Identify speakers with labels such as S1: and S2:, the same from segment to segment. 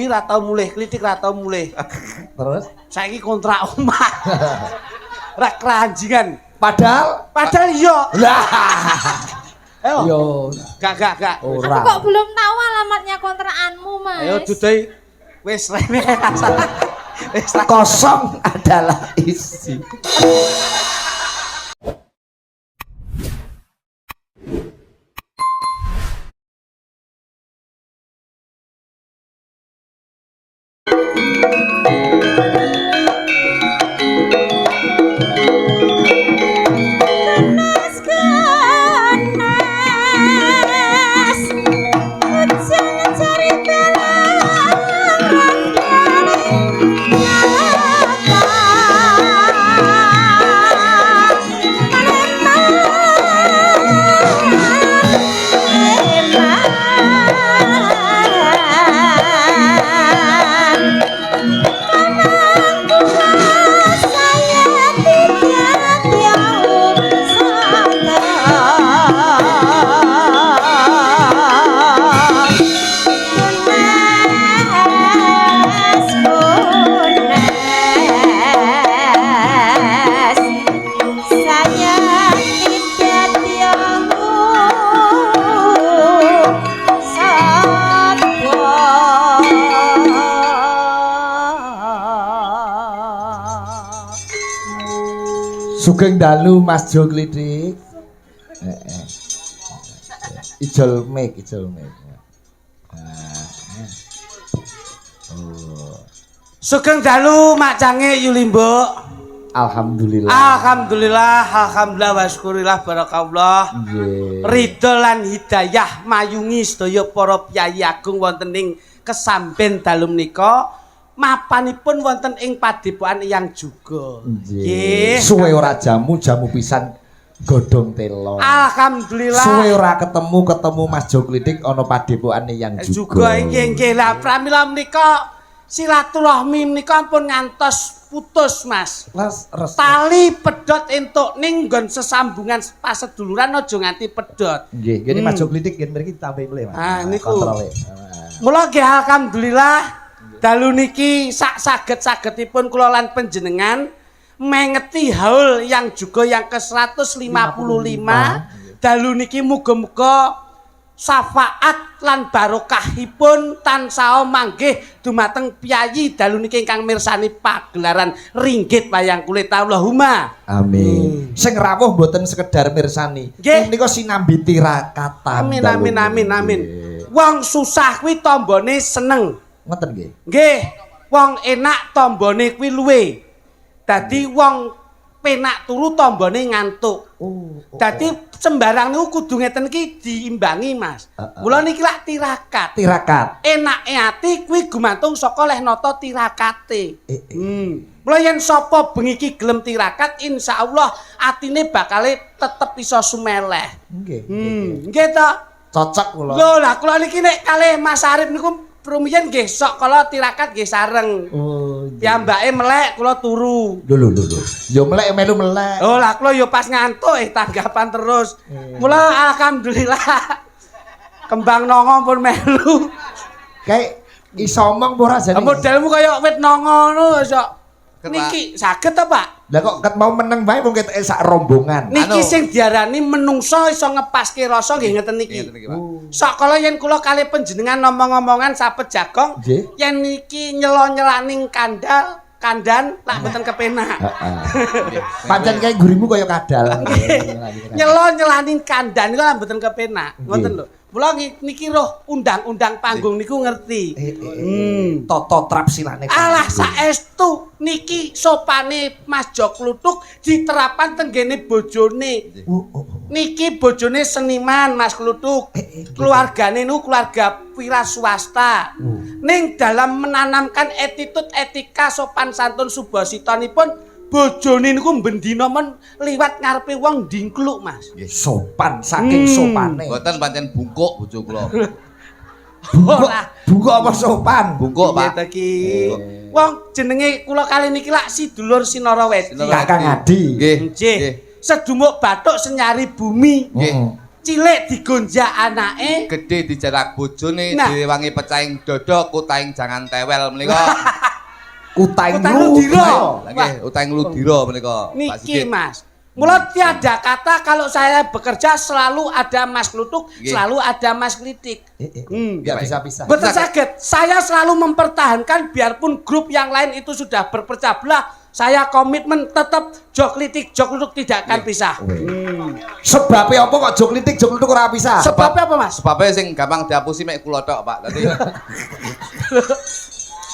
S1: ra tau mulih, klitik ra tau mulih.
S2: Terus
S1: Saiki kontrak omah. Ra keranjingan.
S2: padahal
S1: Iya.
S2: lah
S1: Ayo.
S2: yo
S1: Gak.
S3: Aku kok belum tahu alamatnya kontrakanmu, Mas.
S1: Ayo dudai. Wis rene. Wis
S2: kosong adalah isi. Sugeng dalu Mas Jo Klitik. Ijol mic.
S1: Sugeng dalu Mak Cange Yulimbo.
S2: Alhamdulillah.
S1: Alhamdulillah wasyukurillah barakallah.
S2: Nggih.
S1: Ridho lan hidayah mayungi sedaya para piyai agung wonten ing kesamben dalu menika. Mapanipun wonten ing padepokan Eyang juga.
S2: Nggih. Suwe ora jamu pisan godhong telo.
S1: Alhamdulillah.
S2: Suwe ora ketemu Mas Jo Klitik ana padepokan Eyang juga.
S1: Nggih. Lah pramila menika silaturahmi menika ampun ngantos putus, Mas. Tali pedhot entuk ning nggon sesambungan paseduluran aja nganti pedhot.
S2: Nggih, ngene Mas Jo Klitik nggih mriki tambahi mulih, Mas.
S1: Niku.
S2: Kontrole.
S1: Mula nggih alhamdulillah dalu niki sak saged-sagedipun kula lan panjenengan mengeti haul yang juga yang ke-155 dalu niki muga-muga syafaat lan barokahipun tansah manggih dumateng piyayi dalu niki ingkang mirsani pagelaran ringgit wayang kulit Allahumma
S2: amin. Sing rawuh mboten sekedar mirsani menika sinambi tirakatan.
S1: Amin. Wong susah kuwi tombone seneng.
S2: Ngoten nggih.
S1: Nggih, wong enak tombone kuwi luwe. Dadi wong penak turu tombone ngantuk. Dadi sembarang niku kudu ngeten iki diimbangi, Mas. Mula niki lak tirakat. Enake ati kuwi gumantung saka leh nata tirakate. Mula yen sapa bengi iki gelem tirakat, insyaallah atine bakal tetep iso sumeleh.
S2: Nggih.
S1: Nggih to?
S2: Cocok kula.
S1: Lho, lah kula niki nek kalih Mas Arif niku rumiyin nggih sok kala tirakat nggih sareng. Piyambake melek kula turu.
S2: Lho. Yo melek melu melek.
S1: Oh lah kula yo pas ngantuk tanggapan terus. Mula alhamdulillah kembang nongo pun melu.
S2: Kayak iso omong apa ora jane?
S1: Modelmu kaya wit nongo ngono sok. Niki saged ta, Pak?
S2: Lah kok ket mau meneng wae wong keteke sak rombongan.
S1: Niki sing diarani menungso iso ngepaske rasa nggih ngeten niki. Sok kala yen kula kalih panjenengan ngomong-ngomongan sapet jagong, yen niki nyelo-nyelaning kandan lak mboten kepenak.
S2: Pancen kae gurimu kaya kadal.
S1: Nyelo-nyelaning kandan niku lak mboten kepenak. Ngoten lho. Mula niki roh undang-undang panggung niku ngerti.
S2: Tata trap silane.
S1: Alah saestu niki sopane Mas Jo Kluthuk diterapkan tenggene bojone. Niki bojone seniman Mas Kluthuk. Keluargane niku keluarga wira swasta. Ning dalam menanamkan attitude etika sopan santun subasitanipun bojone niku bendina men liwat ngarepe wong dingkluk, Mas.
S2: Sopan saking sopane.
S4: Mboten pancen bungkuk bojo kula.
S2: Bungkuk apa sopan?
S4: Bungkuk, Pak.
S1: Wong jenenge kula kali niki lak Sidulur Sinara Wedi.
S2: Kakang Adi.
S1: Nggih. Sedumuk bathuk senyari bumi. cilik digonjak anake,
S4: Gede dijarak bojone,
S1: Nah.
S4: direwangi pecahing dodo, kutaing jangan tewel menika.
S2: Kutaing
S1: Kutaing
S2: lu
S1: ludiro.
S4: Lah nggih, utaing ludira menika. Pak
S1: niki
S4: Sigit.
S1: Mas. Mula tiada kata kalau saya bekerja selalu ada Mas Klutuk,
S4: Nggih.
S1: selalu ada Mas Klitik.
S2: Nggak bisa pisah.
S1: Betul sakit. Saya selalu mempertahankan biarpun grup yang lain itu sudah berpecah belah, saya komitmen tetap jok klitik, jok klutuk tidak akan pisah.
S2: Sebabnya apa kok jok litik jok litik ora bisa?
S1: Sebabnya apa Mas?
S4: Sebabnya sing gampang dihapusi mek kula tok, Pak. Dadi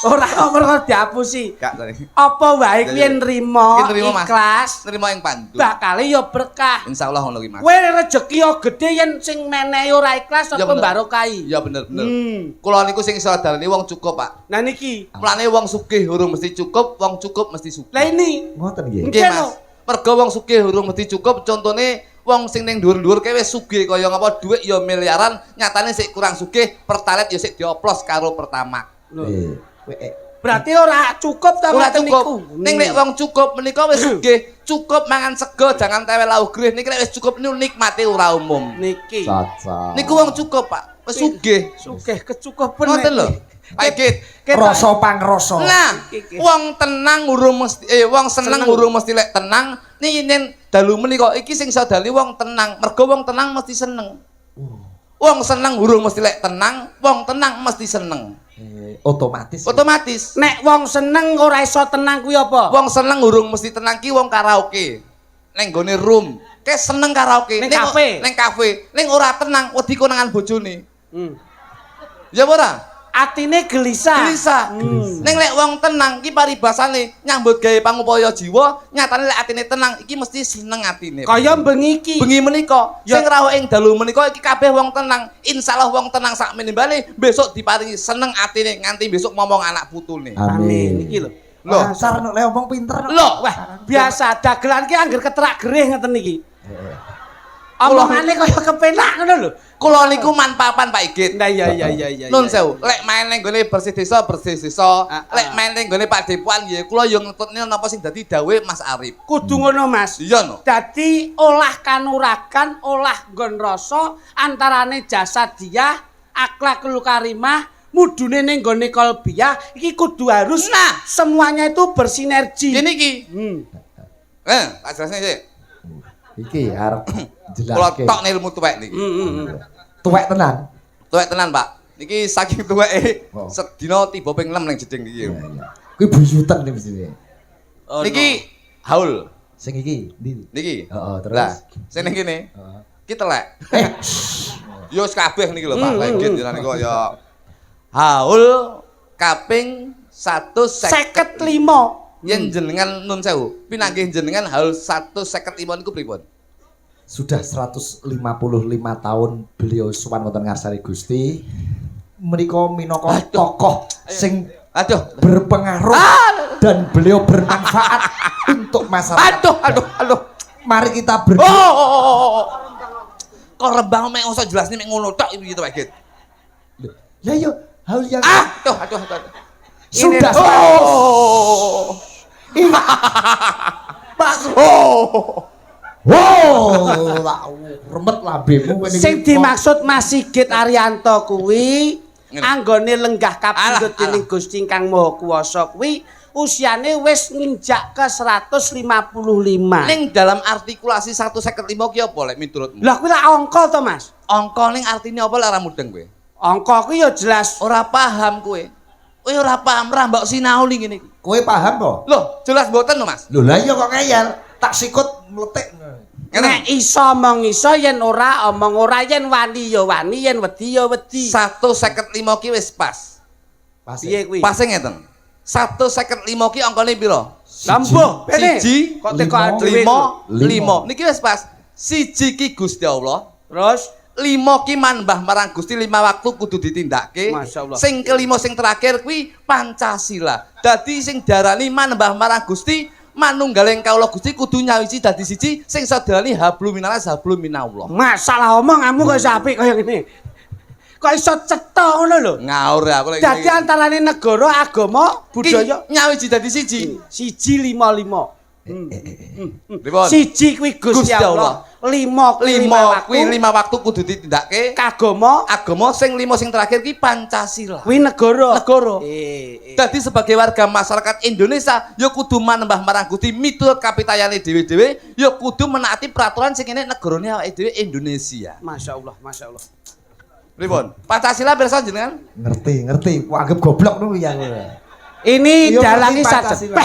S1: Ora kok dihapusi.
S4: gak tadi.
S1: Apa wae kuwi nrimo
S4: Ki nrimo, Mas.
S1: ikhlas,
S4: Nerima ing pandu.
S1: bakale ya berkah.
S4: Insyaallah ngono ki, Mas.
S1: Kowe rejeki yo gedhe yen sing menehi ora ikhlas
S4: Ya
S1: apa
S4: bener.
S1: barokahi.
S4: Ya bener-bener.
S1: Hmm.
S4: Kula niku sing iso dalani wong cukup, Pak.
S1: Nah niki.
S4: Mulane wong sugih urung mesti cukup, wong cukup mesti sugih.
S1: Lah ini
S2: Ngoten nggih.
S1: Nggih,
S4: Nggih, Mas. Mergo wong sugih urung mesti cukup, contone wong sing ning dhuwur-dhuwur kae wis sugih kaya ngapa dhuwit ya miliaran, nyatane sik kurang sugih, pertalite ya sik dioplos karo pertamax.
S1: berarti ora cukup ta
S4: Ora
S1: ngoten
S4: cukup.
S1: niku.
S4: Ning nek wong cukup menika wis sugih, cukup mangan sego, jangan tewel lau grih. Niki nek wis cukup niku nikmate ora umum.
S1: Niki.
S2: Caca.
S4: Niku wong cukup, Pak. Wis sugih.
S1: Sugih kecukupan.
S4: Ngoten lho. Pak Git.
S2: Rasa pangrasa.
S4: Nah, wong tenang urung mesti wong seneng urung mesti lek tenang. Niki yen dalu menika iki sing iso dali wong tenang. Mergo wong tenang mesti seneng. Wong seneng urung mesti lek tenang, wong tenang mesti seneng.
S2: Otomatis.
S4: Otomatis.
S1: Nek wong seneng ora iso tenang kuwi apa?
S4: Wong seneng urung mesti tenang ki wong karaoke. Ning gone room, ke seneng karaoke.
S1: Ning kafe.
S4: Ning kafe, ning ora tenang wedi konangan bojone.
S1: Hmm.
S4: Ya ora?
S1: Atine gelisah.
S4: Gelisah. Ning lek wong tenang ki paribasane nyambut gawe pangupaya jiwa, nyatane lek atine tenang iki mesti seneng atine.
S1: Kaya bengi iki.
S4: Bengi menika
S1: Ya.
S4: sing rawuh ing dalu menika iki kabeh wong tenang. Insyaallah wong tenang sak menimbale besok diparingi seneng atine nganti besok momong anak putune.
S1: Amin. Iki lho.
S4: Lho,
S2: Dasar nek ngomong pinter.
S4: lho,
S1: Wah, biasa dagelan ki angger keterak gerih ngeten iki. Omongane kaya kepenak ngono lho.
S4: kula niku manpapan Pak Igit.
S1: Nah iya.
S4: Nun sewu, lek main ning gone bersih desa. Lek main ning gone Pak Depuan ya kula yo ngetutne napa sing dadi dawuhe Mas Arif.
S1: Kudu ngono Mas.
S4: Iya no.
S1: Dadi olah kanuragan, olah nggon rasa antarane jasadiah, akhlakul karimah, mudune ning gone kolbiah iki kudu harus
S4: Nah.
S1: semuanya itu bersinergi.
S4: Gini iki. Tak jelasne sik.
S2: Iki arep
S4: Kula
S2: jelaske.
S4: tok ilmu tuwek niki.
S2: Tuwek tenan.
S4: Tuwek tenan, Pak. Niki saking tuweke
S2: Oh.
S4: sedina tiba ping 6 ning jeding iki.
S2: Kuwi buyutan nih mesti.
S4: Niki haul.
S2: Sing iki ndi?
S4: Niki.
S2: Heeh, terus.
S4: Lah, sing ning kene.
S2: Heeh.
S4: Ki telek. Yo wis kabeh niki lho, Pak. Lek jenengan niku ya haul kaping 155.
S1: 55.
S4: Yen jenengan nun sewu, pinanggih jenengan haul 155 niku pripun?
S2: Sudah 155 tahun beliau sowan wonten ngarsane Gusti. Menika minangka tokoh sing
S4: Aduh.
S2: berpengaruh dan beliau bermanfaat untuk masyarakat.
S4: Aduh.
S2: Mari kita
S4: Kok rembang mek usah jelasne mek ngono tok iki to, Pak Git.
S2: Ya yo, hal yang
S4: Aduh.
S2: sudah remet lambemu ngene iki.
S1: Sing dimaksud Mas Sigit Arianto kuwi
S4: Ngene.
S1: anggone lenggah kapundhut
S4: Alah.
S1: dening Gusti Kang Maha Kuwasa kuwi usiane wis nginjak ke 155.
S4: Ning dalam artikulasi 155 ki apa lek miturutmu?
S1: Lah kuwi lak angka to, Mas?
S4: Angka ning artine apa lek ora mudeng kowe?
S1: Angka kuwi ya jelas.
S4: Ora paham kowe. Kowe ora paham ra mbok sinau ning ngene iki.
S2: Kowe paham to?
S4: Loh, jelas mboten lho, Mas.
S2: Lho lah iya kok ngeyel, tak sikut meletik.
S1: Nek iso omong iso yen ora omong ora yen wani ya wani yen wedi ya wedi.
S4: 155 ki wis pas.
S2: Pas.
S1: Piye kuwi?
S4: Pas ngeten. 155 ki angkane pira?
S1: Lambuh, pene.
S4: Siji,
S1: Kok teko dhewe.
S4: 5. Niki wis pas. Siji ki Gusti Allah.
S1: Terus
S4: 5 ki manembah marang Gusti 5 waktu kudu ditindakake.
S1: Masyaallah.
S4: Sing kelima sing terakhir kuwi Pancasila. Dadi sing diarani manembah marang Gusti manunggaling kawula Gusti kudu nyawiji dadi siji sing sadarani hablum minanas hablum minallah.
S1: masalah omonganmu kok iso apik kaya ngene. Kok iso cetha ngono lho.
S4: Ngaur ya aku lagi.
S1: Dadi antarane negara, agama, budaya
S4: nyawiji dadi siji.
S1: siji 55.
S4: Pripun?
S1: Siji kuwi Gusti
S4: Gusti Allah.
S1: Allah. lima
S4: kuwi 5 waktu kudu ditindakake.
S1: Kagama
S4: Sing 5 sing terakhir ki Pancasila.
S1: kuwi negara.
S4: Dadi sebagai warga masyarakat Indonesia ya kudu manembah marangguti miturut kapitayane dhewe-dhewe, ya kudu menaati peraturan sing ngene negarane awake dhewe Indonesia.
S1: Masya Allah.
S4: Pripun? Pancasila pirsa jenengan?
S2: Ngerti. Anggap goblok nu ya.
S1: Ini
S2: Iya,
S1: dalangi
S2: ngerti
S1: saja.
S2: Pancasila.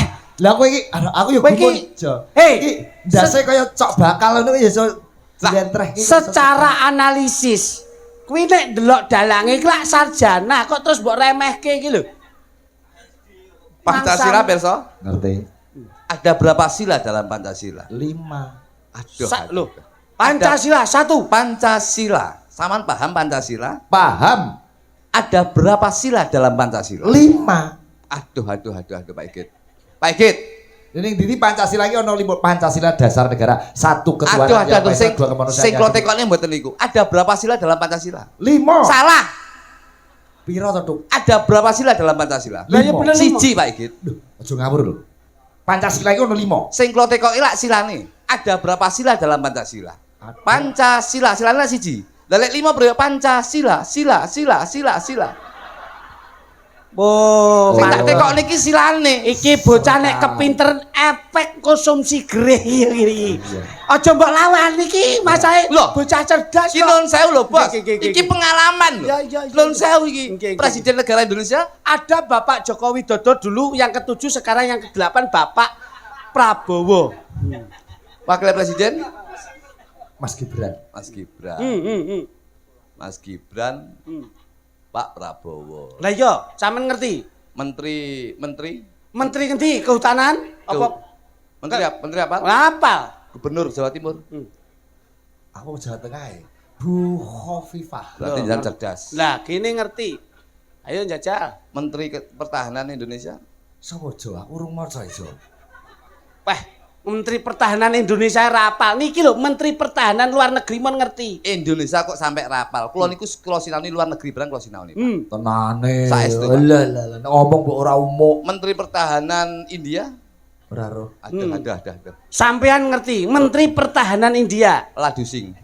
S2: Lah kowe iki aku ya
S1: Kowe
S2: gumun.
S1: iki-
S2: Jo.
S1: Hei,
S2: Iki ndase kaya cok bakal ngono ya iso dilentreh iki.
S1: secara analisis kuwi nek delok dalange iki lak sarjana kok terus mbok remehke iki lho.
S4: Pancasila pirsa?
S2: Ngerti.
S4: Ada berapa sila dalam Pancasila?
S2: 5.
S4: Aduh.
S1: Loh, Pancasila satu.
S4: Pancasila. Saman paham Pancasila?
S2: Paham.
S4: Ada berapa sila dalam Pancasila?
S2: 5.
S4: Aduh Pak Igit. Pak Igit.
S2: Ini di Pancasila iki ono 5 Pancasila dasar negara, 1 ketuhanan yang Maha Esa, 2 kemanusiaan.
S4: Sing klotekone mboten niku. Ada berapa sila dalam Pancasila?
S2: 5.
S4: Salah.
S2: Piro to, Duk?
S4: Ada berapa sila dalam Pancasila?
S1: Lah ya bener lima.
S4: Siji Pak Igit.
S2: Duh, aja ngawur lho. Pancasila iki ono 5.
S4: Sing klotekok ilak silane. Ada berapa sila dalam Pancasila?
S2: Ada.
S4: Pancasila, silane siji. Lah lek 5 bro Pancasila, sila.
S1: Oh,
S4: Sing tak tekok niki silane.
S1: iki bocah nek kepinteran efek konsumsi gereh iki. Aja mbok lawan iki masahe
S4: Loh,
S1: bocah cerdas
S4: Iki
S1: kok.
S4: nun sewu lho, Bos.
S1: Iki.
S4: Iki pengalaman lho.
S1: Ya.
S4: Nun sewu iki.
S1: Nggih.
S4: Presiden negara Indonesia
S1: Ada Bapak Joko Widodo dulu yang ke-7, sekarang yang ke-8 Bapak Prabowo.
S4: Wakil Presiden
S2: Mas Gibran.
S4: Mas Gibran. Mas Gibran, Pak Prabowo.
S1: Lah iya, sampean ngerti?
S4: Menteri
S1: Menteri ngendi? Kehutanan? Apa?
S4: Menteri apa?
S1: Apal.
S4: Gubernur Jawa Timur.
S2: Aku Jawa Tengah ya. Bu Khofifah.
S4: Berarti jangan cerdas.
S1: Lah, kini ngerti. Ayo njajal.
S4: Menteri Pertahanan Indonesia.
S2: Sopo Jo? Aku urung maca Jo.
S1: Menteri Pertahanan Indonesia rapal. Niki lho, Menteri Pertahanan luar negeri mon ngerti.
S4: Indonesia kok sampai rapal. Kula niku kula sinau luar negeri barang kula sinau niku.
S2: Tenane.
S4: Saestu, Pak.
S2: Lah, ngomong mbok ora umuk.
S4: Menteri Pertahanan India.
S2: Ora roh.
S4: Aduh.
S1: Sampean ngerti, Menteri Pertahanan India.
S4: Ladusing.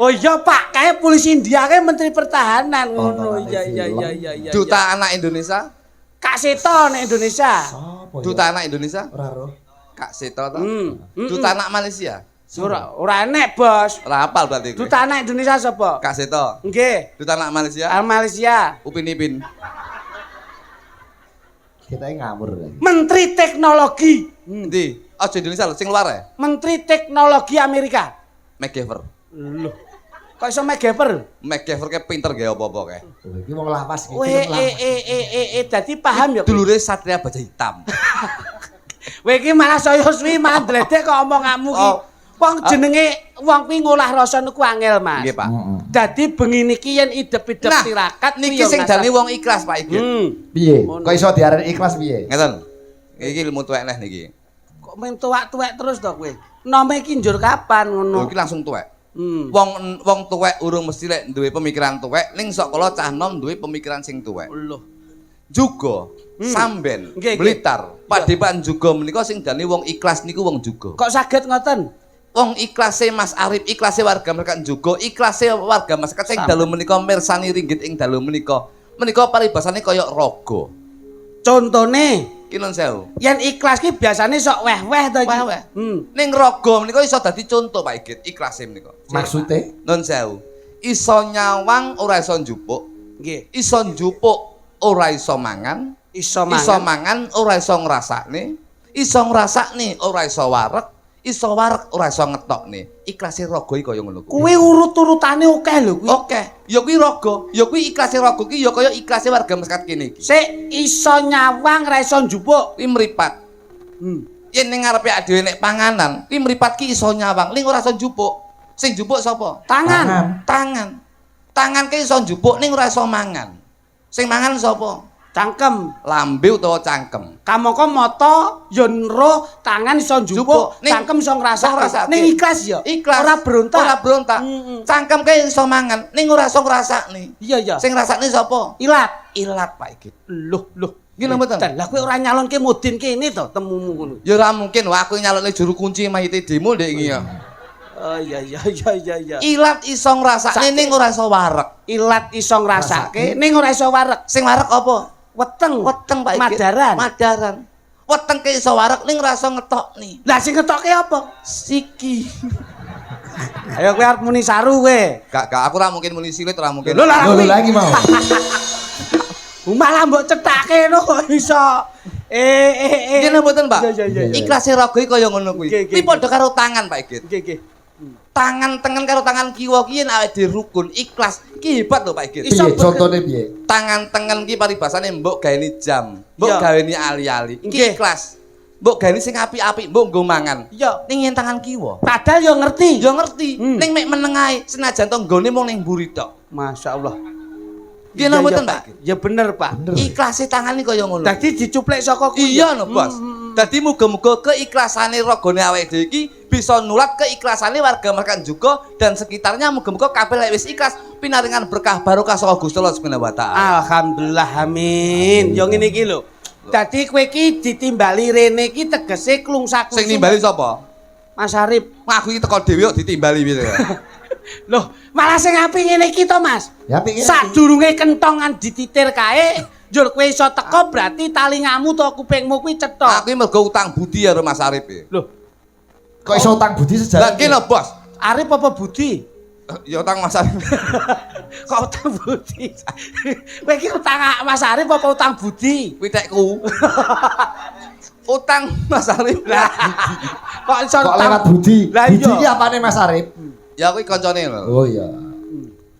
S1: Oh iya Pak, kayak polisi India kayak Menteri Pertahanan ngono. Iya.
S4: Duta Anak Indonesia.
S1: Kak Seto nek Indonesia.
S2: Sopo?
S4: Duta Anak Indonesia.
S2: Ora roh.
S4: Kak Seto to. Duta Anak Malaysia.
S1: Ora enek, Bos.
S4: Rapal berarti.
S1: Duta Anak Indonesia sapa?
S4: Kak Seto.
S1: Nggih.
S4: Duta Anak Malaysia.
S1: Malaysia.
S4: Upin Ipin.
S2: Kita ngawur lagi.
S1: Menteri Teknologi.
S4: Endi? Aja Indonesia lho, sing luar ya.
S1: Menteri Teknologi Amerika.
S4: MacGyver.
S1: Loh. Kok iso MacGyver?
S4: MacGyver ke pinter gawe apa-apa kae.
S2: Oh, iki wong lawas iki.
S1: Dadi paham ya.
S4: Dulure Satria Baja Hitam.
S1: Kowe iki malah saya suwi malah dledek kok omonganmu ki.
S4: Oh.
S1: Wong jenenge wong kuwi ngolah rasa niku angel, Mas.
S4: Nggih, Pak.
S1: Dadi bengi niki yen idep-idep tirakat
S4: Niki sing dani wong ikhlas, Pak Igit.
S2: Piye? Kok iso diarani ikhlas piye?
S4: Ngeten. Iki ilmu tuwek neh niki.
S1: Kok main tuwek-tuwek terus to kowe? Nome iki njur kapan
S4: Lho
S1: ngono?
S4: iki langsung tuwek. Wong tuwek urung mesti lek duwe pemikiran tuwek, ning sok kala cah nom duwe pemikiran sing tuwek.
S1: Lho.
S4: Juga Samben,
S1: Nggih, nggih.
S4: Blitar, Padepokan juga menika sing dani wong ikhlas niku wong juga.
S1: Kok saged ngoten?
S4: Wong ikhlase Mas Arif, ikhlase warga masyarakat juga, ikhlase warga masyarakat sing dalu menika mirsani ringgit ing dalu menika. Menika paribasane kaya raga.
S1: Contone,
S4: Ki nun sewu.
S1: yen ikhlas ki biasane sok weh-weh to iki.
S4: Weh-weh. Ning raga menika iso dadi conto Pak Igit, ikhlase menika.
S2: Maksude?
S4: Nun sewu. Iso nyawang ora iso njupuk,
S1: Nggih.
S4: iso njupuk ora iso mangan,
S1: Iso
S4: iso
S1: mangan.
S4: mangan ora iso ngrasakne, iso ngrasakne ora iso wareg, iso wareg ora iso ngetokne. Ikhlase raga iki kaya ngono kuwi.
S1: Kuwi urut-urutane akeh lho kuwi.
S4: Oke, ya kuwi raga, ya kuwi ikhlase raga ki ya kaya ikhlase warga masyarakat kene iki.
S1: Sik iso nyawang ra iso njupuk.
S4: Kuwi mripat. Yen ning ngarepe dhewe nek panganan, kuwi mripat ki iso nyawang, ning ora iso njupuk. Sing njupuk sapa?
S1: Tangan.
S4: Tangan ki iso njupuk ning ora iso mangan. Sing mangan sapa?
S1: Cangkem.
S4: Lambe utawa cangkem.
S1: Kamangka mata ya nroh, tangan iso njupuk,
S4: Ning-
S1: cangkem iso ngrasakne.
S4: ngrasakne.
S1: Ning ikhlas ya.
S4: Ikhlas.
S1: Ora berontak.
S4: Ora berontak. Cangkem ki iso mangan, ning ora iso ngrasakne.
S1: Iya ya.
S4: Sing ngrasakne sapa?
S1: Ilat.
S4: Ilat Pak Igit.
S1: Loh.
S4: Nggih mboten.
S1: Lah kowe ora nyalonke Mudin kene to temumu ngono.
S4: Ya ora mungkin wah aku nyalonke juru kunci mayite demo ndek iki ya.
S1: Oh iya.
S4: Ilat iso ngrasakne ning ora iso wareg.
S1: Ilat iso ngrasake ning ora iso wareg.
S4: Sing wareg apa?
S1: Weteng
S4: Pak Igit. Madaran. Weteng ke iso wareg ning ora iso ngetokne.
S1: Lah sing ngetokke apa?
S4: Siki.
S1: Ayo kowe arep muni saru kowe.
S4: Gak aku ora mungkin muni silit ora mungkin.
S1: Lho lah
S2: Lho lagi mau.
S1: Malah mbok cethake no kok iso.
S4: Ngene mboten, Pak.
S1: Iya.
S4: Ikhlase raga kaya ngono kuwi.
S1: Nggih.
S4: Kuwi padha karo tangan, Pak Igit.
S1: Nggih.
S4: Tangan tengen karo tangan kiwa ki yen awake dhewe rukun, ikhlas. Ki hebat lho, Pak Igit.
S2: Piye contone piye?
S4: Tangan tengen ki paribasane mbok gaweni jam, mbok
S1: Iya.
S4: gaweni ali-ali. Ki
S1: Nggih.
S4: ikhlas. Mbok gaweni sing apik-apik, mbok nggo mangan.
S1: Iya.
S4: Ning yen tangan kiwa,
S1: Padahal yo ngerti.
S4: yo ngerti.
S1: Hmm.
S4: Ning mek meneng ae, senajan to nggone mung ning mburi tok.
S1: Masyaallah.
S4: Nggih napa mboten, Pak?
S1: Ya bener, Pak.
S4: Ikhlase tangan iki kaya ngono.
S1: Dadi dicuplek saka kuwi.
S4: Iya no, Bos. Dadi muga-muga keikhlasannya ragane awake dhewe iki bisa nulat keikhlasannya warga masyarakat juga dan sekitarnya muga-muga kabeh lek wis ikhlas pinaringan berkah barokah saka Gusti Allah Subhanahu wa taala.
S1: Alhamdulillah amin. Yo ngene iki lho. Dadi kowe iki ditimbali rene iki tegese klungsak.
S4: Sing nimbali sapa?
S1: Mas Arif.
S4: Ngaku iki teko dhewe kok ditimbali piye ya.
S1: Loh, malah sing apik ngene iki to, Mas.
S2: Ya piye?
S1: Sadurunge kentongan dititir kae, njur kowe iso teko berarti talingamu to kupingmu kuwi cetha.
S4: Aku iki mergo utang budi karo Mas Arif iki.
S1: Loh,
S2: Kok iso utang budi
S4: Lah
S2: sejarah?
S4: kene Bos.
S1: Arif apa Budi?
S4: Ya utang Mas Arif.
S1: Kok utang Budi? Kowe iki utang Mas Arif apa utang Budi?
S4: Witekku. Utang Mas Arif.
S1: Lah, kok iso
S2: Kok
S1: utang-
S2: lewat budi?
S1: Lah
S2: Budi
S1: iya.
S2: iki apane Mas Arif?
S4: Ya kuwi kancane lho.
S2: Oh iya.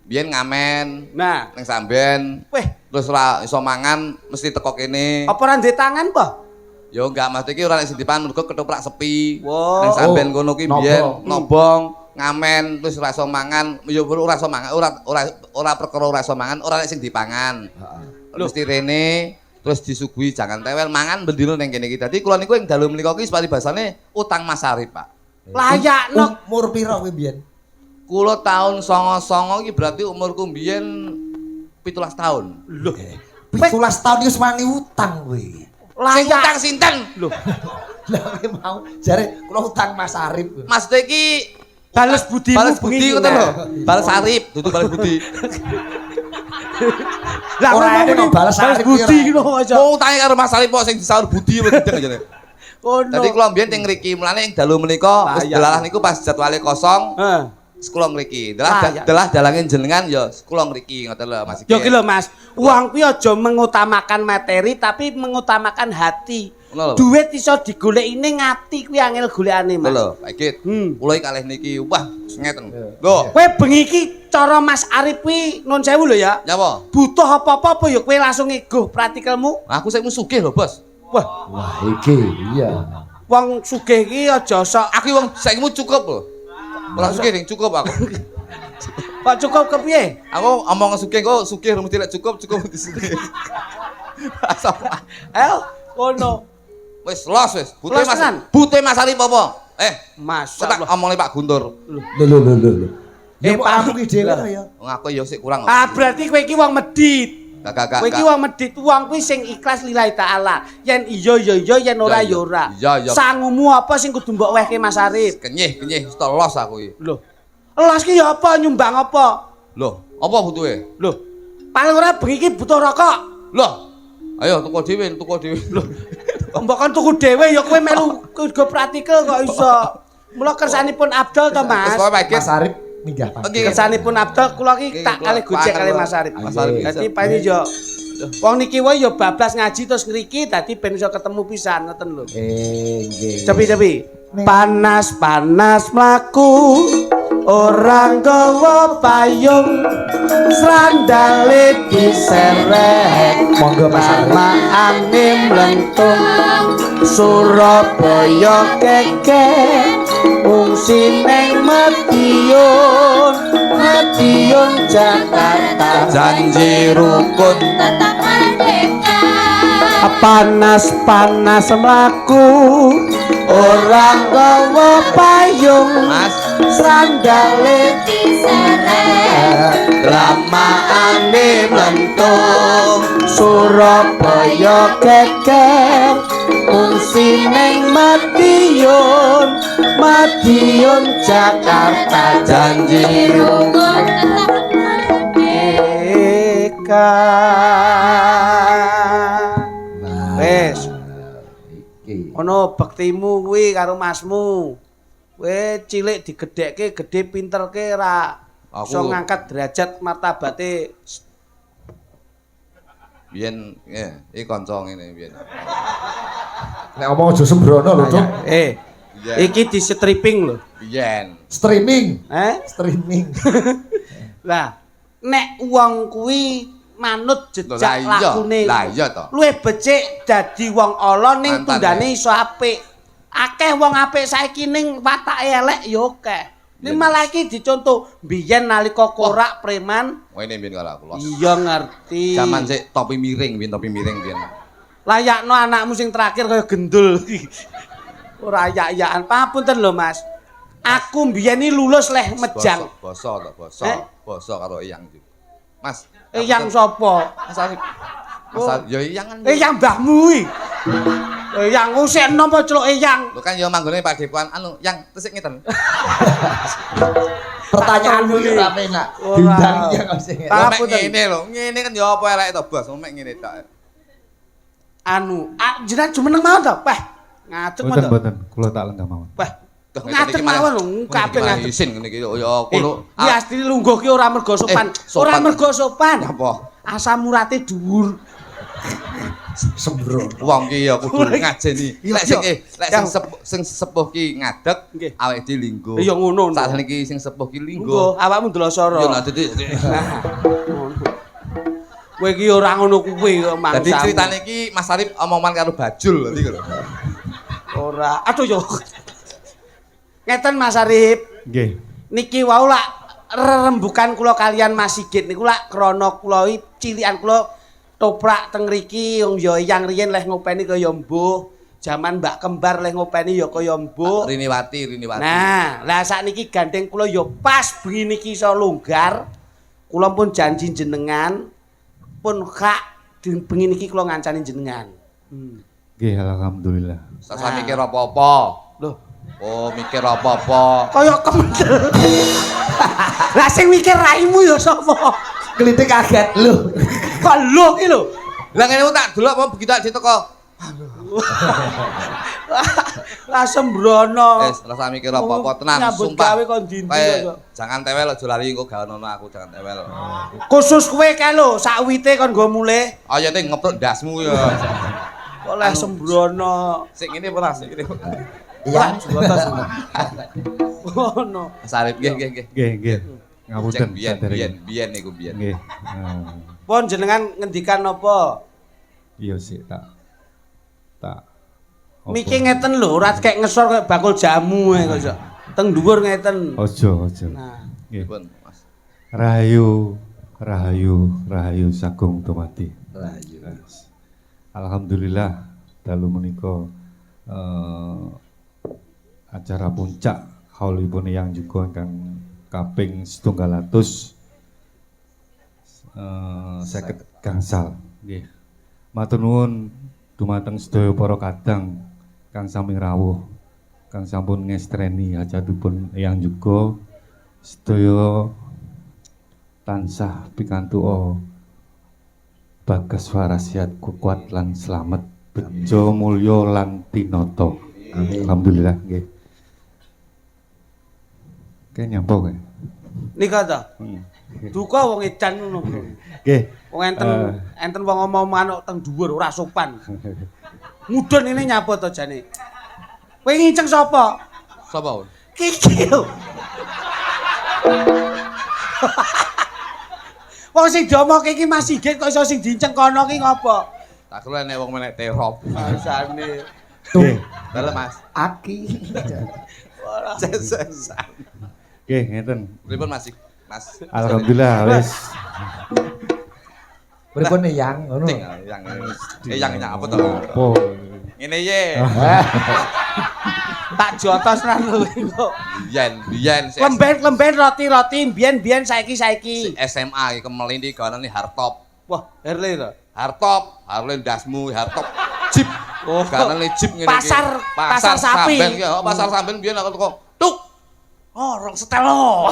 S4: Biyen ngamen
S1: Nah,
S4: ning samben
S1: weh,
S4: terus ora iso mangan mesti teko kene.
S1: apa ora ndek tangan po?
S4: Ya enggak Mas iki ora nek sing dipan mergo ketoprak sepi.
S1: Wow.
S4: Ning samben
S2: Oh,
S4: kono ki
S2: nobong.
S4: biyen nobong, ngamen terus ora iso mangan, ya ora iso mangan, ora perkara ora iso mangan, ora nek sing dipangan. Mesti rene terus disuguhi jangan tewel mangan bendino ning kene iki. Dadi kula niku ing dalu menika ki paribasane utang Mas Arif, Pak.
S1: Layakno
S2: Umur piro kowe biyen?
S4: Kula taun 99 iki berarti umurku mbiyen 17 tahun.
S1: lho.
S2: 17 tahun wis wani utang kowe.
S4: Sing
S1: Layak.
S4: utang sinten?
S1: Lho,
S2: Lah kowe mau jare kula utang Mas Arif.
S4: Mas iki
S1: bales budimu
S4: balas budi
S1: bengi
S4: ngoten lho.
S1: nah.
S4: Balas Arif, dudu balas budi.
S1: Lah
S2: Ora
S1: ora
S2: enek
S1: muni
S2: kok balas
S1: bales
S2: Arif
S1: budi
S2: ki
S1: lho aja.
S4: Mau utange karo Mas Arif kok sing disaur budi apa gedeng aja.
S1: Oh no.
S4: Dadi kula mbiyen teng mriki, mulane ing dalu menika wis
S1: Layak.
S4: delalah niku pas jadwale kosong,
S1: Heeh.
S4: kula mriki.
S1: Layak.
S4: Delah dalange jenengan ya kula mriki ngoten lho Mas iki.
S1: Yo ki lho Mas, uang kuwi aja mengutamakan materi tapi mengutamakan hati.
S4: Ngono lho.
S1: Duit iso digoleki ning ati kuwi angel golekane Mas.
S4: Lho, Pak Igit. Kula iki kalih niki wah ngeten. Lho,
S1: Kowe bengi iki cara Mas Arif kuwi nun sewu lho ya.
S4: nyapa?
S1: Butuh apa-apa apa ya kowe langsung ngeguh praktikalmu.
S4: Aku saiki sugih lho, Bos.
S1: Wah,
S2: Wah, iki iya.
S1: wong sugih iki aja sok
S4: Aku wong saiki cukup lho. Ora sugih ning cukup aku.
S1: kok cukup kepiye?
S4: Aku omong sugih kok sugih mesti lek cukup mesti sugih. Asap.
S1: Ayo, kono.
S4: Wis los wis.
S1: Los tenan?
S4: Bute Mas Arif apa?
S1: Mas,
S4: Kok tak omongin Pak Guntur.
S2: Lho. Ya
S1: Pak.
S2: Pak iki dhewe to ya.
S4: Wong aku ya sik kurang.
S1: Ah, berarti kowe iki wong medit.
S4: Gak.
S1: Kowe iki wong medit, wong kuwi sing ikhlas lillahi taala. Yen iya ya iya, yen ora ya ora.
S4: Iya.
S1: Sangumu apa sing kudu mbok wehke Mas Arif?
S4: Kenyih, wis los aku iki.
S1: Lho. Elas ki ya apa nyumbang apa?
S4: Lho, apa butuhe?
S1: Lho. Paling ora bengi iki butuh rokok.
S4: Lho. Ayo tuku dhewe. Lho.
S1: Mbok kan tuku dhewe ya kowe melu go praktikal kok iso. Mula kersanipun Abdul to, Mas.
S4: Wis kowe Pak Igit.
S2: Mas Arif minggah Pak.
S4: Oke.
S1: Kersanipun Abdul kula iki tak kalih gojek kalih Mas Arif.
S4: Mas Arif.
S1: Dadi paling yo wong niki wae ya bablas ngaji terus ngriki dadi ben iso ketemu pisan ngoten lho.
S2: Nggih.
S1: Cepi. Panas-panas mlaku orang gawa payung srandale diseret
S2: Monggo Mas Arif.
S1: ane mlentung Surabaya keke ngungsi neng Madiun Jakarta
S4: Janji rukun.
S3: Tetap merdeka.
S1: panas-panas mlaku orang gawa payung
S4: Mas,
S1: sandale
S3: Diseret.
S1: lamaane mlentung Surabaya yo geger fungsi ning Madiun Jakarta janji
S3: rukun
S1: Eka. Wes
S2: Iki.
S1: ono bektimu kuwi karo masmu. Kowe cilik digedhekke, gedhe pinterke ra iso ngangkat derajat martabate.
S4: Biyen iki kanca ngene biyen.
S2: Nek omong aja sembrono lho, Cuk.
S1: Iki di stripping lho.
S4: Biyen.
S2: Streaming.
S1: Streaming. Lah, nek wong kuwi manut jejak lakune.
S4: Lah iya to.
S1: Luwih becik dadi wong ala ning tundane iso apik. Akeh wong apik saiki ning watake elek ya akeh. Ning malah iki dicontoh biyen nalika korak preman.
S4: Ngene biyen karo aku los.
S1: Iya ngerti.
S4: Zaman sik topi miring biyen.
S1: Layakno anakmu sing terakhir kaya gendul. Ora ayak-ayakan. Papunten lho, Mas. Aku mbiyen iki lulus leh mejang.
S4: Basa karo Eyang juga. Mas,
S1: Eyang sapa?
S4: Asal ya Eyang kan.
S1: Eyang mbahmu iki. Eyang usik napa celuk Eyang?
S4: Lho kan ya manggone Pak Depan anu yang tesik ngeten.
S2: Pertanyaanmu iki ora penak. Bintang yang sing.
S4: Mek ngene lho, ngene kan ya apa elek to, Bos. Mek ngene tok.
S1: Anu, jenengan jumeneng mawon to, Peh. Ngadeg mawon.
S5: Mboten, kula tak lenggah mawon.
S1: Peh. Ngadeg mawon lho, kabeh ngadeg.
S4: Isin ngene iki ya kulo.
S1: Iki asline lungguh ki ora mergo sopan. Ora mergo sopan.
S4: Apa?
S1: Asam urate dhuwur.
S2: Sembrono.
S4: Wong ki ya kudu ngajeni. Lek sing sepuh ki ngadeg, awake dhewe linggo.
S1: Ya ngono.
S4: Sakjane ki sing sepuh ki linggo.
S1: Awakmu ndelosoro.
S4: Ya lah dadi.
S1: Kowe iki ora ngono kuwi kok mangsamu.
S4: Dadi critane iki Mas Arif omongan karo Bajul nanti lho.
S1: Ora. Aduh yo. Ngeten Mas Arif.
S5: Nggih.
S1: Niki wau lak rerembukan kula kalian Mas Sigit niku lak krana kula iki cilikan kula toprak teng mriki wong ya Eyang riyen leh ngopeni kaya mbuh. Jaman Mbak Kembar leh ngopeni ya kaya mbuh.
S4: Riniwati.
S1: Nah, lah sakniki gandeng kula ya pas bengi niki iso longgar. Kula pun janji jenengan pun hak bengi niki kula ngancani jenengan.
S5: Nggih, alhamdulillah.
S4: Sasa mikir apa-apa.
S1: Loh,
S4: Oh, mikir apa-apa.
S1: kaya kemendel. Lah sing mikir raimu ya sapa?
S2: Klitik kaget lho.
S1: Kok lho iki lho.
S4: Lah ngene tak delok mau begitu tak diteko.
S1: Lah sembrono.
S4: Rasa mikir apa-apa tenang,
S1: Nyambut
S4: sumpah.
S1: gawe kon dindi
S4: Kae,
S1: kok.
S4: jangan tewel aja lali engko gawe ono aku jangan tewel.
S1: Khusus kowe kae lho, sak wite kon nggo mulih.
S4: Ayo teh ngepruk ndasmu ya.
S1: Kok leh sembrono.
S4: Sik ngene ora sik ngene.
S2: Iya.
S1: Ngono.
S4: Sarip nggih.
S5: Nggih. Ngapunten.
S4: Biyen niku biyen.
S5: Nggih.
S1: Pun jenengan ngendikan apa?
S5: Iya sih tak.
S1: Miki ngeten lho, ora kek ngesor kaya bakul jamu ae kok. Teng dhuwur ngeten.
S5: Ojo.
S1: Nah,
S5: Nggih.
S4: Pun, Mas.
S5: Rahayu sagung dumadi.
S2: Rahayu.
S5: Alhamdulillah dalu menika acara puncak haulipun yang juga ingkang kaping 700 seket gangsal. Nggih. Matur nuwun dumateng sedaya para kadang kang sami rawuh, kang sampun ngestreni hajatipun yang juga sedaya tansah pikantuk bagas warasiat kuat lan slamet, bejo mulya lan tinata. Alhamdulillah nggih. Kae nyampa kae.
S1: nika to. Duka wong edan ngono.
S5: Nggih.
S1: Wong enten wong omong-omongan teng dhuwur ora sopan. Mudun ini nyapa to jane. Kowe nginceng sapa?
S4: Sapa?
S1: Kiki lho. Wong sing diomoke iki Mas Sigit kok iso sing dinceng kono ki ngopo?
S4: Tak kira nek wong menek terop.
S1: Asane.
S5: Nggih.
S4: Dalam Mas.
S2: Aki.
S4: Sesesan.
S5: Nggih, ngeten.
S4: Pripun Mas? Mas.
S5: Alhamdulillah wis.
S2: Pripun yang ngono.
S4: Yang apa to?
S5: Apa?
S4: Ngene ye.
S1: Tak jotos nang kok.
S4: Biyen
S1: Lemben roti-roti biyen saiki.
S4: SMA iki kemelindi gawane hardtop.
S1: Wah, herle to.
S4: Hartop, Harley dasmu, Hartop, Jeep.
S1: Oh,
S4: karena Jeep ngene iki.
S1: pasar sapi.
S4: Samben ki, pasar samben biyen aku teko. Tuk. Oh, rong setelo.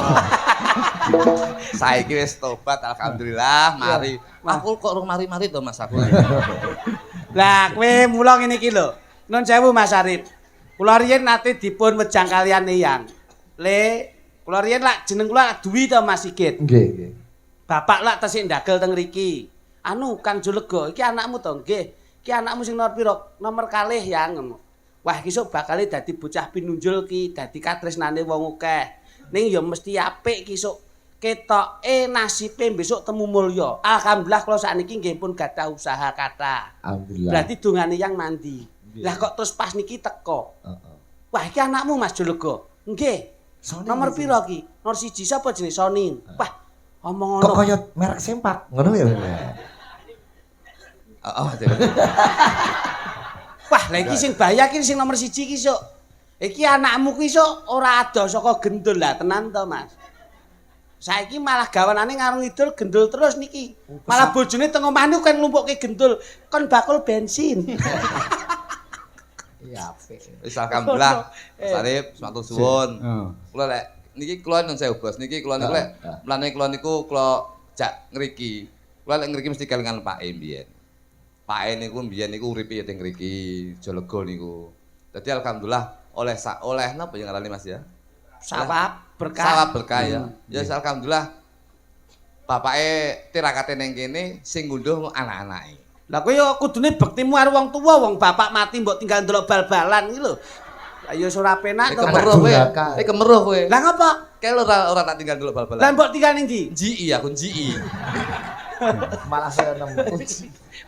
S4: Saiki wis tobat alhamdulillah, mari. Aku kok rong mari-mari to Mas aku.
S1: Lah kowe mula ngene iki lho. Nun sewu Mas Arif. Kula riyen nate dipun wejang kalian Eyang. Kula riyen lak jeneng kula Dwi to Mas Sigit.
S2: Nggih.
S1: Bapak lak tesih ndagel teng mriki. Anu Kang Julego, iki anakmu to nggih. Iki anakmu sing nomor pira? Nomor kalih ya ngono. Wah iki sok bakal dadi bocah pinunjul ki, dadi katresnane wong akeh. Ning ya mesti apik ki sok ketoke nasibe besok temu mulya. Alhamdulillah kula sakniki nggih pun gadah usaha kathah.
S2: Alhamdulillah.
S1: Berarti dongane yang mandi. Lah kok terus pas niki teko. Wah iki anakmu Mas Julego. Nggih. Nomor pira ki? Nomor 1 sapa jenenge Soni. Wah, omong ngono.
S2: Kok kaya merek sempak ngono ya.
S1: Wah, lha iki sing bahaya ki sing nomor 1 ki sok. Iki anakmu ki sok ora ado saka gendul lah tenan to, Mas. Saiki malah gawanane ngarung idul gendul terus niki. Malah bojone teng omah niku kan nglumpukke gendul, kon bakul bensin.
S2: Iya apik.
S4: Wis alhamdulillah. Mas Arif, matur suwun.
S5: Heeh.
S4: Kula lek niki kula nun sewu Bos. Niki kula niku lek mlane kula niku kula jak ngriki. Kula lek ngriki mesti kelingan Pak E mbiyen. Pak E niku mbiyen niku uripe ya teng ngriki Jolego niku. Dadi alhamdulillah oleh napa yang ngarani Mas ya?
S1: Sawab berkah.
S4: Sawab berkah ya. Ya alhamdulillah. Bapake tirakate ning kene sing ngunduh anak-anake.
S1: Lah kowe ya kudune bektimu karo wong tuwa, wong bapak mati mbok tinggal ndelok bal-balan iki lho. Lah ya ora penak to.
S4: Kemeruh kowe. Kemeruh kowe.
S1: Lah ngapa?
S4: Kae ora tak tinggal ndelok bal-balan.
S1: Lah mbok tinggal ning ndi?
S4: JI aku JI.
S2: Malah saya nemu.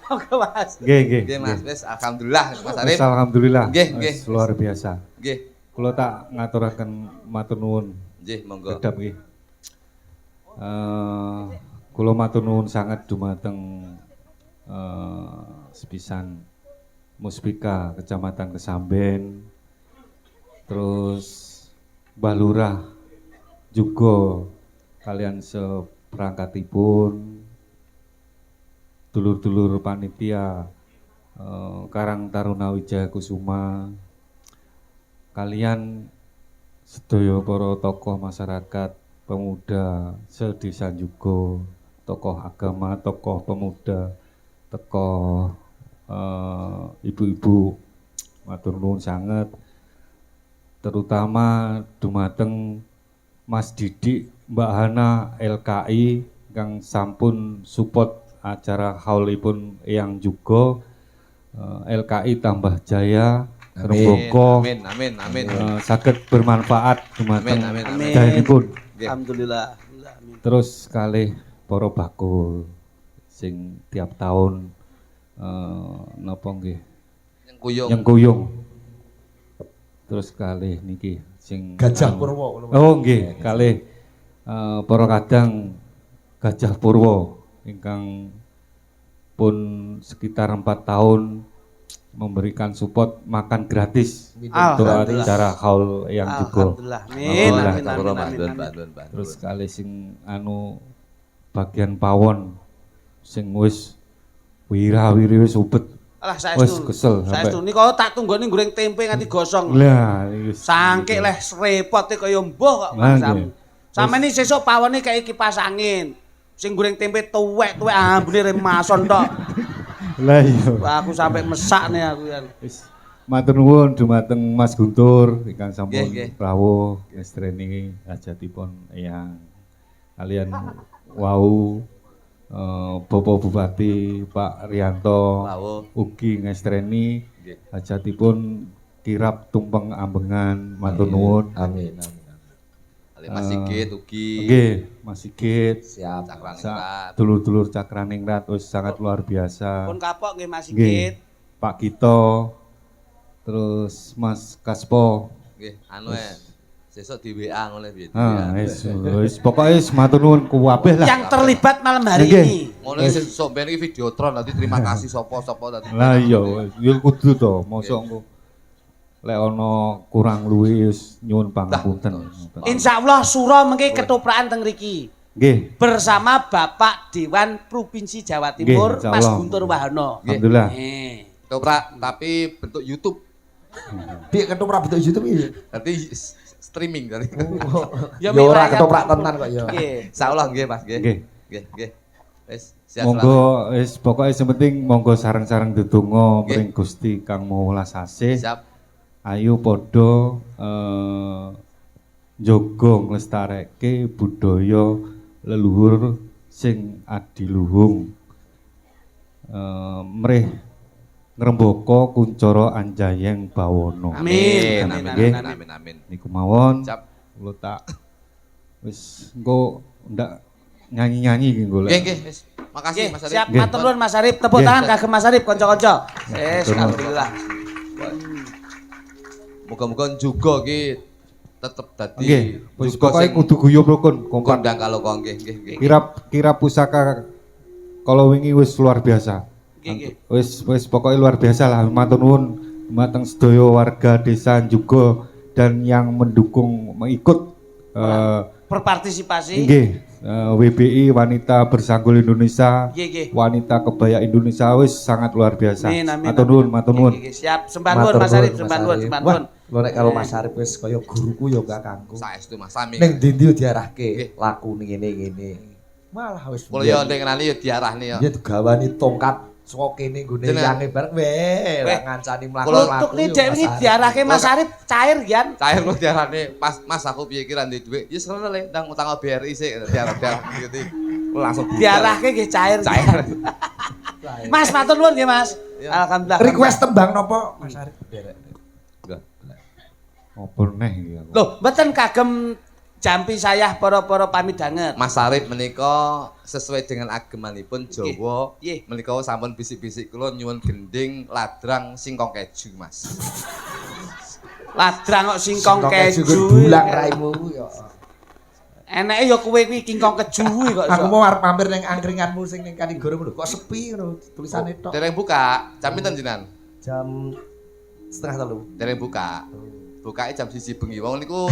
S1: Oke, Mas.
S5: Nggih.
S4: Nggih Mas, wis alhamdulillah Mas Arif.
S5: Wis alhamdulillah.
S4: Nggih, nggih.
S5: Wis luar biasa.
S4: Nggih,
S5: Kula tak ngaturaken matur nuwun.
S4: nggih monggo.
S5: Gedap nggih. Kula matur nuwun sanget dumateng sepisan Muspika Kecamatan Kesamben. Terus Mbah Lurah juga kalian seperangkatipun dulur-dulur panitia Karang Taruna Wijaya Kusuma, kalian sedaya para tokoh masyarakat, pemuda sedesa juga, tokoh agama, tokoh pemuda, tokoh ibu-ibu, matur nuwun sanget, terutama dumateng Mas Didik, Mbak Hana LKI kang sampun support acara haulipun Eyang juga, LKI Tambah Jaya, Remboko,
S4: Amin.
S5: saged bermanfaat dumateng
S4: Amin.
S5: dayanipun.
S1: Alhamdulillah.
S5: Terus kalih para bakul sing tiap tahun napa nggih
S4: Yang kuyung.
S5: nyengkuyung. Terus kalih niki sing
S2: Gajah Purwo.
S5: Oh nggih, kalih para kadang Gajah Purwo ingkang pun sekitar 4 tahun memberikan support makan gratis untuk acara haul yang juga.
S1: Alhamdulillah. Amin.
S5: Terus kali sing bagian pawon sing wis wira-wiri wis ubet.
S1: Alah
S5: Wis
S1: saestu.
S5: kesel sampai.
S1: Saestu nika tak tunggoni goreng tempe nganti gosong.
S5: Lah iki
S1: Sangke leh repote kaya mbuh kok
S5: Lah,
S1: Mas.
S5: nggih.
S1: Sampeyan iki sesuk pawone kayak kipas angin. Sing goreng tempe tuwek-tuwek ambune remason tok.
S5: Lah iya.
S1: Wah, aku sampai mesak nih aku kan.
S5: Wis matur nuwun dumateng Mas Guntur ingkang sampun
S4: Nggih.
S5: rawuh ngestreni hajatipun Eyang. Kalian wau Bapak Bupati Pak Rianto
S4: Rawuh.
S5: ugi ngestreni
S4: Nggih.
S5: hajatipun kirap tumpeng ambengan matur nuwun.
S2: Amin.
S4: Ali Mas Sigit ugi.
S5: Nggih, Mas Sigit,
S2: Siap.
S4: Cakraningrat.
S5: dulur-dulur Cakraningrat wis sangat luar biasa.
S1: Pun kapok nggih Mas
S5: Nggih.
S1: Sigit.
S5: Pak Kito, terus Mas Kaspo.
S4: Nggih, anu sesuk di WA ngono piye.
S5: Wis pokoke wis matur nuwun kuwabeh lah.
S1: Yang terlibat malam hari
S5: Nggih.
S1: ini.
S4: Ngono sesuk ben iki videotron nanti terima kasih sapa-sapa tadi.
S5: Lah iya, ya kudu to, mosok engko lek ana kurang luwih wis nyuwun pangapunten.
S1: Insyaallah sura mengke ketoprakan teng mriki.
S5: Nggih.
S1: bersama Bapak Dewan Provinsi Jawa Timur
S5: Nggih,
S1: Mas
S5: insyaallah.
S1: Guntur Wahono.
S5: Alhamdulillah.
S4: Ketoprak tapi bentuk YouTube.
S2: Piye ketoprak bentuk YouTube iki?
S4: Berarti streaming tadi.
S1: Ya,
S2: Ya ora
S1: Mira,
S2: ketoprak tenan kok ya.
S1: Nggih.
S4: Insyaallah nggih Mas, nggih.
S5: Nggih.
S4: Nggih. Wis, siap selalu.
S5: Monggo wis pokoke sing penting monggo sareng-sareng ndedonga
S4: Nggih.
S5: mring Gusti Kang Maha Welas Asih.
S4: Siap.
S5: Ayo padha njaga nglestareke budaya leluhur sing adiluhung. Mrih ngrembaka kuncara anjayeng bawana.
S1: Amin.
S4: Amin.
S5: Nggih.
S4: Amin.
S5: Niku mawon.
S4: Siap.
S5: Kula tak wis engko ndak nyanyi-nyanyi iki golek.
S4: Nggih, wis. Makasih
S1: Nggih,
S4: Mas Arif.
S1: siap
S5: Nggih.
S1: matur nuwun Mas Arif. Tepuk
S5: Nggih.
S1: tangan kagem Mas Arif kanca-kanca. Wis,
S5: Matur nuwun.
S1: alhamdulillah.
S4: Moga-moga juga iki tetep dadi
S5: Nggih, wis
S4: juga
S5: pokoke
S4: sing
S5: kudu guyub rukun, kompak.
S4: kondang kalau kok nggih.
S5: Kira pusaka kalau wingi wis luar biasa.
S1: Nggih, nggih.
S5: Wis pokoke luar biasa lah. Matur nuwun dumateng sedaya warga desa juga dan yang mendukung mengikut
S1: Berpartisipasi.
S5: nggih WBI Wanita Bersanggul Indonesia,
S1: Nggih, nggih.
S5: Wanita Kebaya Indonesia wis sangat luar biasa.
S1: Amin, amin,
S5: Matur
S1: amin.
S5: nuwun, matur nuwun.
S1: Nggih, nggih, siap. Sembah nuwun Mas Arif, sembah nuwun, sembah
S2: Wah,
S1: nuwun.
S2: lho nek kalau Mas Arif wis kaya guruku ya kakangku.
S4: Saestu Mas Sami.
S2: Ning ndi-ndi
S4: Nggih.
S2: diarahke laku ngene-ngene. Malah wis.
S4: Kula yo nek kenali yo diarahne yo.
S2: Ya digawani tongkat saka kene nggone
S4: Jenengan.
S2: yange bareng weh
S4: Weh.
S2: ra ngancani
S1: Untuk
S2: mlaku-mlaku.
S1: nih
S2: yo,
S1: dek
S2: Mas
S1: ini
S2: Arif.
S1: diarahke Mas Arif cair kan?
S4: Cair kok diarahne pas Mas aku piye kira ndek dhuwit. Ya serono le ndang utang BRI sik diarah gitu. Langsung bubar.
S1: Diarahke nggih cair.
S4: Cair.
S1: Mas matur nuwun nggih Mas.
S4: Ya.
S1: Alhamdulillah.
S2: Request tembang nopo Mas Arif? Derek.
S5: Apa neh iki aku.
S1: Loh, mboten kagem jampi saya para-para pamidanget.
S4: Mas Arif menika sesuai dengan agemanipun Jawa.
S1: Nggih.
S4: Menika sampun bisik-bisik kula nyuwun gending ladrang singkong keju, Mas.
S1: Ladrang kok singkong keju.
S2: Dulang raimu yo.
S1: Eneke ya kowe kuwi kingkong keju kuwi kok
S2: Aku
S1: iso.
S2: mau arep mampir ning angkringanmu sing ning Kanigoro lho. Kok sepi ngono tulisane tok.
S4: Dereng buka, jam pinten jenengan?
S2: Jam setengah 3.
S4: Dereng buka. Bukake jam 1 bengi. Wong niku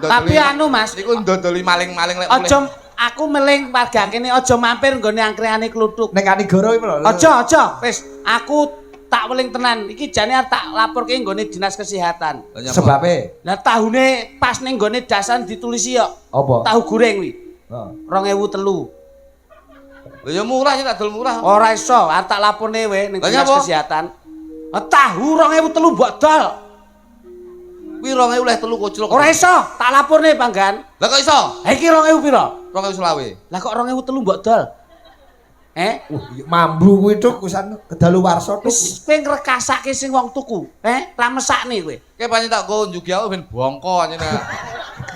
S1: Tapi anu Mas,
S4: niku ndodoli maling-maling lek mulih.
S1: aja aku meling warga kene aja mampir nggone angkringane kluthuk.
S2: Ning Kanigoro iki lho.
S1: Aja, wis aku tak weling tenan. Iki jane arep tak laporke nggone Dinas Kesehatan.
S4: Lah nyapa?
S2: Sebabe
S1: Lah tahune pas ning nggone dasan ditulisi yo.
S2: apa?
S1: Tahu goreng kuwi.
S2: Heeh.
S1: 2003.
S4: Lah ya murah ya tak dol murah.
S1: Ora iso, arep tak laporne wae ning
S4: Lah
S1: Dinas
S4: nyapa?
S1: Kesehatan. Tahu 2003 mbok dol.
S4: Kuwi 2000 leh telu koclok.
S1: Ora iso, tak laporne Panggan.
S4: Lah kok iso?
S1: Ha iki 2000 pira?
S4: 2000 selawe.
S1: Lah kok 2003 mbok dol?
S2: Mambu kuwi tuk kusan kedaluwarsa tuk.
S1: Wis kowe ngrekasake sing wong tuku. Ra mesakne kowe.
S4: Kayak pancen tak go njugi aku ben bongko anjene.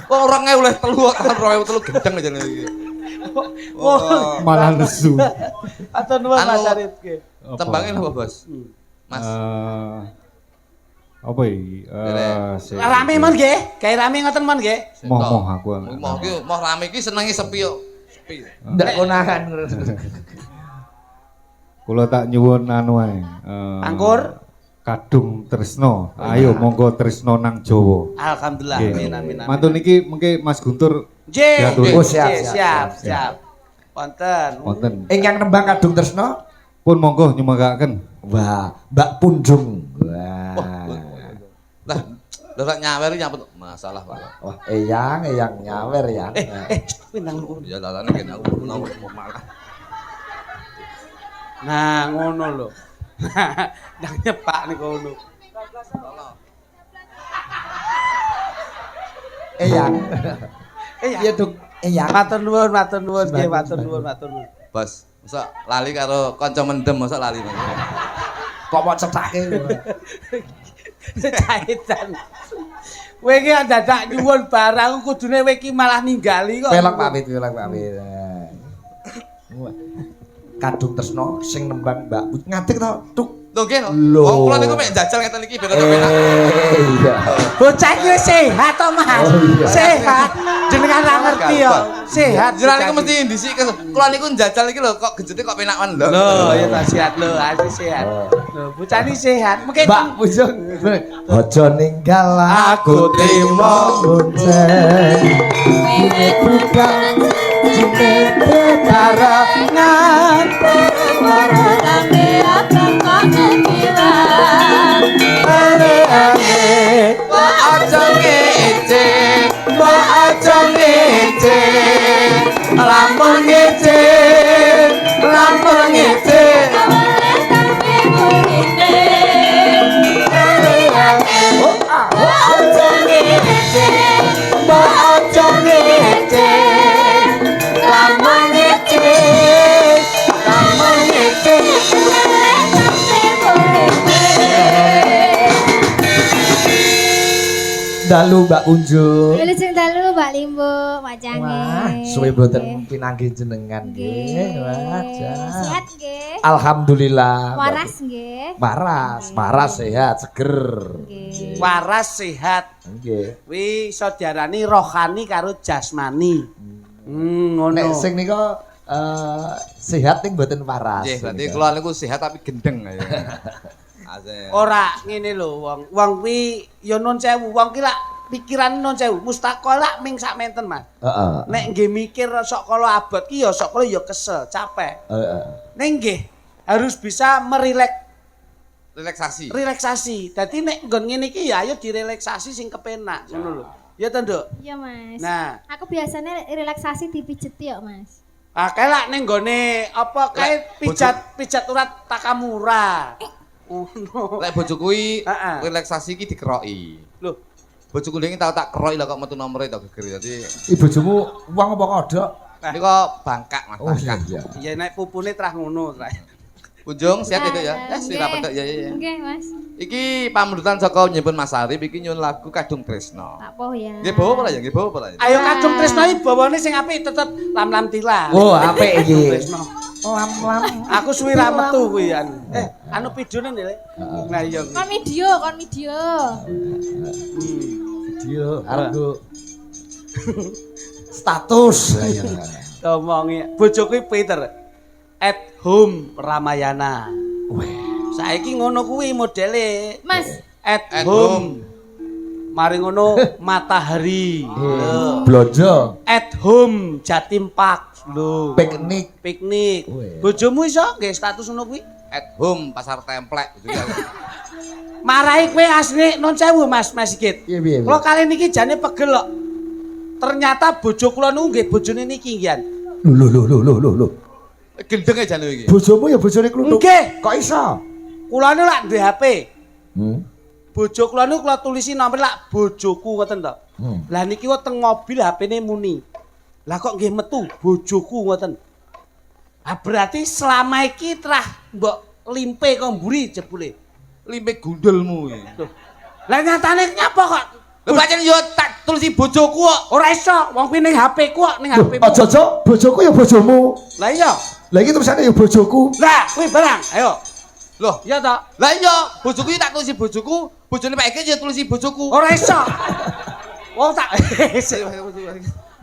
S4: Kok 2000 leh telu kok 2000 telu gendeng aja iki.
S1: Oh,
S5: Malah lesu.
S1: atau nuwun
S4: Anu,
S1: Mas Arif nggih.
S4: Tembangin apa, Bos? Mas.
S5: Apa iki?
S1: Rame mon nggih, gawe rame ngoten mon nggih.
S5: Moh aku.
S4: Moh ki moh rame ki senenge sepi yo. Sepi.
S2: Ndak konangan.
S5: Kula tak nyuwun anu ae.
S1: Angkur?
S5: Kadung tresno. Ayo monggo tresno nang Jawa.
S1: Alhamdulillah.
S5: Nggih.
S1: Amin amin amin.
S5: Mantun niki mengke Mas Guntur
S1: Nggih.
S5: diatur.
S2: Oh, siap,
S1: Nggih,
S2: siap,
S1: siap,
S2: siap.
S1: siap. Wonten.
S5: Wonten.
S2: Ingkang nembang kadung tresno.
S5: Pun monggo nyumagaken.
S2: Wah, Mbak Punjung. Wah.
S4: Lah, lha nyawer nyambut masalah Pak.
S2: Wah, eyang nyawer ya.
S1: Kowe nang ngono.
S4: Ya lalane kene aku mau malah.
S1: Nah, ngono lho. Nang nyepak niku ngono.
S2: Eyang.
S1: Ya.
S2: Iya, Duk. Eyang.
S1: Matur nuwun nggih, matur nuwun.
S4: Bos, masa lali karo kanca mendem masa lali.
S2: Kok mau cetake.
S1: Cahitan. Kowe iki dadak nyuwun barang kudune kowe iki malah ninggali kok.
S2: Pelok pamit. Kadung tresno sing nembang Mbak Ngadeg to, Tuk.
S4: Lho nggih no.
S2: Lho.
S4: Wong kula niku mek njajal ngeten iki ben penak.
S2: Iya.
S1: Bocah iki wis sehat to, Mas.
S2: Oh, iya.
S1: Sehat. Jenengan ra ngerti yo. Sehat.
S4: Jenengan niku mesti ndisik kula niku njajal iki lho kok genjete kok penak men lho.
S1: Loh, ya ta sehat lho, asli sehat. Loh, bocah ini sehat. Mungkin
S2: Mbak Pujung. Ojo ninggal aku timo bonceng. Ini bukan cinta barengan.
S3: Sampai akan kau ngekilan.
S2: Ane-ane.
S4: Mbok aja ngece,
S2: Mbak aja ngece. Lamun ngece. Lamun ngece.
S3: Boleh tapi burine.
S2: Aja ngece. Mbak aja ngece. Lamun ngece. Lamun ngece.
S3: Boleh tapi burine.
S2: Dalu Mbak Unjuk.
S6: Wilujeng dalu Mbak Limbo, macange.
S2: Wah, suwe boten pinanggih jenengan nggih. Wah,
S6: Sehat nggih.
S2: Alhamdulillah.
S6: Waras nggih.
S2: Waras sehat, seger.
S6: Nggih.
S1: waras sehat.
S2: Nggih.
S1: Kuwi iso diarani rohani karo jasmani. Ngono.
S2: Nek sing nika sehat ning boten waras.
S4: nggih berarti kula niku sehat tapi gendeng ya. Asik.
S1: Ora ngene lho wong. Wong kuwi ya nun sewu, wong ki lak pikiran nun sewu, mustaqol lak ming sak menten, Mas.
S2: Heeh.
S1: Nek nggih mikir sok kala abot ki ya sok kala ya kesel, capek.
S2: Heeh.
S1: Ning nggih harus bisa
S4: Relaksasi.
S1: relaksasi. Dadi nek nggon ngene iki ya ayo direlaksasi sing kepenak, ngono lho. Ya to, Nduk?
S6: Iya, Mas.
S1: Nah,
S6: Aku biasanya relaksasi dipijeti ya, Mas.
S1: kae lak ning nggone apa kae pijat urat Takamura. Ngono.
S4: Lek bojo kuwi
S1: Heeh.
S4: relaksasi iki dikeroki.
S1: Lho,
S4: Bojoku ndek tau tak keroki lah kok metu nomere tak geger. Dadi
S2: Bojomu wong apa kodok?
S4: nika bangkak Mas,
S2: Oh
S4: bangkak.
S2: iya.
S1: ya nek pupune trah ngono trah.
S4: Ujung sehat itu ya.
S6: Nah,
S4: Sira pedok ya ya.
S6: Nggih, Mas.
S4: Iki pamundutan saka nyimpen Mas Arif iki nyun lagu Kadung Tresno.
S6: Tak poh ya.
S4: Nggih bawa apa ya? Nggih bawa apa ya?
S1: Ayo Kadung Tresno iki bawane sing apik tetep lam-lam tilang.
S2: Oh, apik iki.
S1: Kadung Tresno.
S2: Lam-lam.
S1: Aku suwi ra metu kuwi anu pidone Ndek. Nah iya.
S6: Kon video, kon video.
S2: Video aku status.
S1: Ngomongi bojoku Peter at home Ramayana. Saiki ngono kuwi modele
S6: Mas,
S1: at
S4: At
S1: home. Mari ngono matahari. Lho.
S2: Blonjo,
S1: At home Jatim Park. Lho.
S2: piknik.
S1: Piknik.
S2: Weh.
S1: Bojomu iso nggih status ngono kuwi?
S4: At home pasar templek gitu ya.
S1: Marahi kowe asline non sewu Mas Sigit.
S2: Iya, piye, piye?
S1: Kula kali niki jane pegel kok. Ternyata bojo kula niku nggih bojone niki nggih.
S2: Lho.
S4: Gendeng aja lho iki.
S2: Bojomu ya bojone kluthuk.
S1: Nggih.
S2: Kok iso?
S1: Kula niku lak duwe HP.
S2: Hmm.
S1: Bojo kula niku kula tulisi nomor lak bojoku ngoten to. Lah niki kok teng mobil HP-ne muni. Lah kok nggih metu bojoku ngoten. Ah berarti selama iki trah mbok limpe kok mburi jebule.
S4: Limpe gundulmu iki.
S1: Loh. Lah nyatane nyapa kok?
S4: Lho pancen yo tak tulisi bojoku kok.
S1: Ora iso, wong kuwi ning HP ku kok ning HP.
S2: Aja bojoku ya bojomu.
S1: Lah iya.
S2: Lah iki tulisane ya bojoku.
S1: Lah kuwi barang, ayo.
S4: Loh,
S1: Iya to?
S4: lah iya, bojoku iki tak tulisi bojoku, bojone Pak Eki ya tulisi bojoku.
S1: Ora iso. Wong tak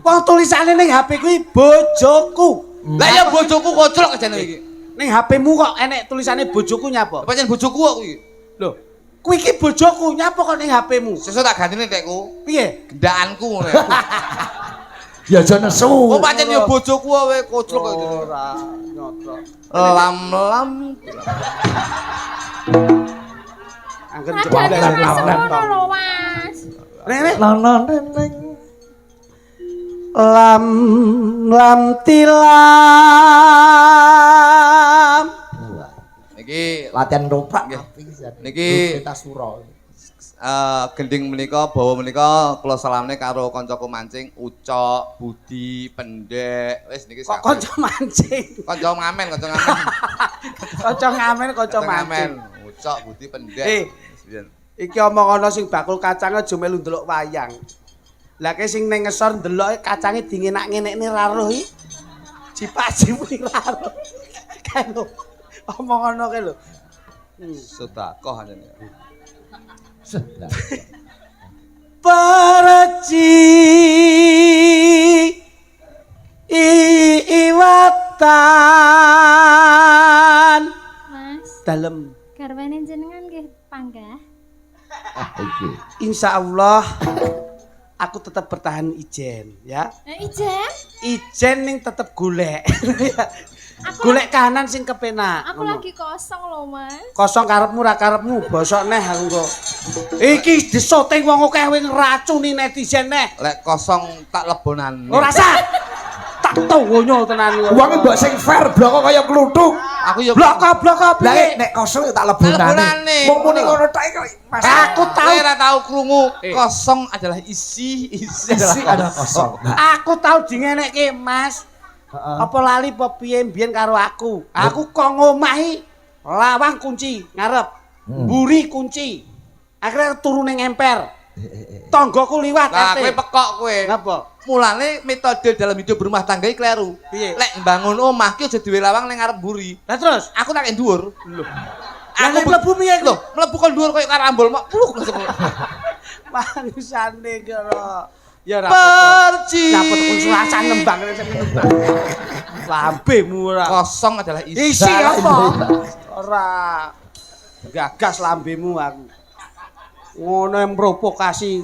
S1: wong tulisane ning HP kuwi bojoku.
S4: Lah iya bojoku koclok jane iki.
S1: Ning HP-mu kok enek tulisane bojoku nyapa?
S4: Pancen bojoku kok kuwi.
S1: Lho, kuwi iki bojoku nyapa kok ning HP-mu?
S4: Sesuk tak gantine tekku.
S1: Piye?
S4: Gendakanku ngono.
S2: Ya aja nesu.
S4: Oh pancen ya bojoku wae koclok kok.
S1: Ora nyotrok.
S4: Lam-lam.
S1: Angger
S6: ada
S1: jebule
S6: Mas
S1: lam-lam.
S6: ngono lho, Mas.
S1: Rene
S2: Lono neneng.
S1: lam tilam.
S4: Niki
S2: Latihan ropak
S4: Nggih.
S2: apik
S4: Niki-
S2: kita suro.
S4: gending menika bawa menika kula salamne karo kancaku mancing Ucok, Budi, Pendek. Wis niki
S1: Kok kanca mancing.
S4: kanca ngamen, kanca ngamen.
S1: Kanca ngamen, kanca
S4: Kanca
S1: mancing.
S4: Ucok, Budi, Pendek. Wis biyen.
S1: Iki omong ana sing bakul kacang aja melu ndelok wayang. Lah ke sing ning ngesor ndeloke kacange dingenak-ngenekne ra roh iki. Jipak-jipu ra roh. Kae lho. Omong ana kae lho.
S4: Sedekah anjene.
S1: Perci iwatan
S6: Mas,
S1: dalem.
S6: garwane jenengan nggih panggah.
S1: Insya Allah aku tetap bertahan ijen ya.
S6: Ijen,
S1: Ijen ning tetep golek.
S6: Aku-
S1: Golek kahanan sing kepenak.
S6: aku
S1: ngono.
S6: lagi kosong loh Mas.
S1: Kosong karepmu ra karepmu bosok neh aku kok. Iki disoting wong akeh wing ngracuni netizen neh.
S4: Lek kosong tak lebonan.
S1: Ora sah. Tak tawonyo tenan.
S2: Wonge mbok sing fair bloko kaya kluthuk.
S4: Aku yo
S1: Blok-blok
S2: Lah
S1: piye?
S2: nek kosong ya tak
S4: lebonane.
S2: lebonane. Mung muni ngono tok kok Mas.
S1: Aku tahu.
S4: Kowe ora tau krungu kosong adalah isi
S2: Isi ada kosong.
S1: Aku tahu dingenekke Mas. Apa lali apa piye mbiyen karo aku. Aku kok ngomahi lawang kunci ngarep. Mburi kunci. Akhirnya turu ning emper. Tanggoku liwat
S4: Lah
S1: ate.
S4: kowe pekok kowe.
S1: Napa?
S4: Mulane metode dalam hidup berumah tangga iki kleru.
S1: Piye?
S4: Lek mbangun omah ki aja duwe lawang ning ngarep mburi.
S1: Lah terus
S4: Aku tak dhuwur.
S1: lho. Aku mlebu piye
S4: Lho, mlebu kon dhuwur koyo karambol mak pluk langsung.
S1: Bangsane karo. Ya ora
S4: Perci.
S1: Dapat konsulasan nembang lambemu ora.
S4: Kosong adalah isi.
S1: Isi apa? Ora gagas lambemu aku. Ngono yang provokasi.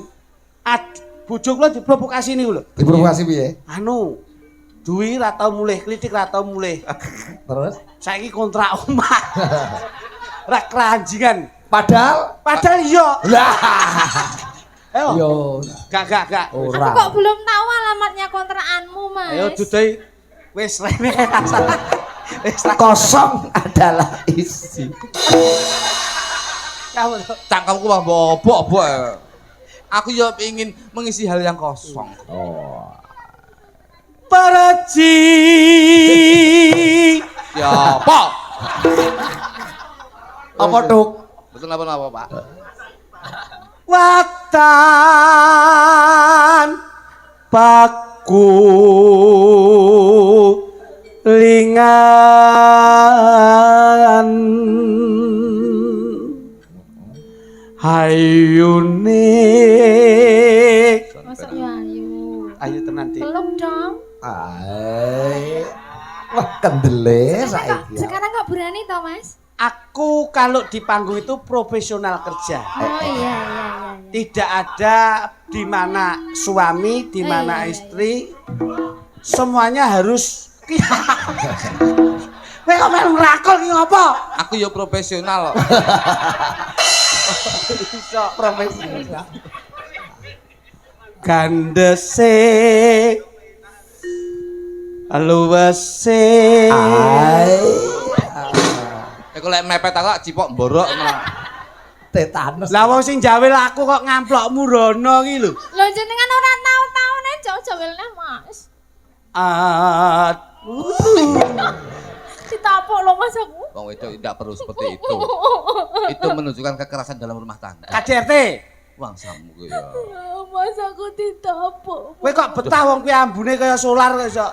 S1: Bojo kula diprovokasi niku lho.
S2: Diprovokasi piye?
S1: Anu, duwi ra tau mulih, klitik ra tau mulih.
S2: Terus
S1: Saiki kontrak omah. Ra keranjingan.
S2: padahal
S1: Iya.
S2: lah
S1: Ayo.
S2: yo
S1: Gak.
S6: Aku
S2: ora.
S6: kok belum tahu alamatnya kontrakanmu Mas.
S1: Ayo dudai. Wis rene. Wis
S2: Kosong adalah isi.
S1: kamu.
S4: Cangkemku mah bobok-bobok. Aku yo ingin mengisi hal yang kosong.
S2: Oh.
S1: Perci.
S4: Ya, apa?
S2: Apa tuk?
S4: Betul apa Pak?
S1: Watan paku lingan hayune
S6: Masuk ya ayo.
S1: ayo tenan Dik.
S6: Peluk dong.
S2: Ai. Wah kendele saiki.
S6: Sekarang kok berani toh Mas?
S1: Aku kalau di panggung itu profesional kerja.
S6: Oh iya.
S1: Tidak ada di mana suami, di mana
S6: Iya.
S1: istri, semuanya harus. Kowe kok melu nglakon iki ngopo?
S4: Aku yo profesional.
S1: Iso profesional. Gandese luwese.
S2: Ai.
S4: Iku lek mepet aku cipok mborok malah.
S2: Tetanus.
S1: Lah wong sing jawe laku kok ngamplokmu rono iki lho.
S6: Lho jenengan ora tahu-tahu nek jawel-jawelne Mas. Ditapuk lho Mas aku.
S4: Wong wedok tidak perlu seperti itu. Itu menunjukkan kekerasan dalam rumah tangga.
S1: KDRT.
S4: Wang samu ku ya.
S6: Mas aku ditapuk.
S1: Kowe kok betah wong kuwi ambune kaya solar kok iso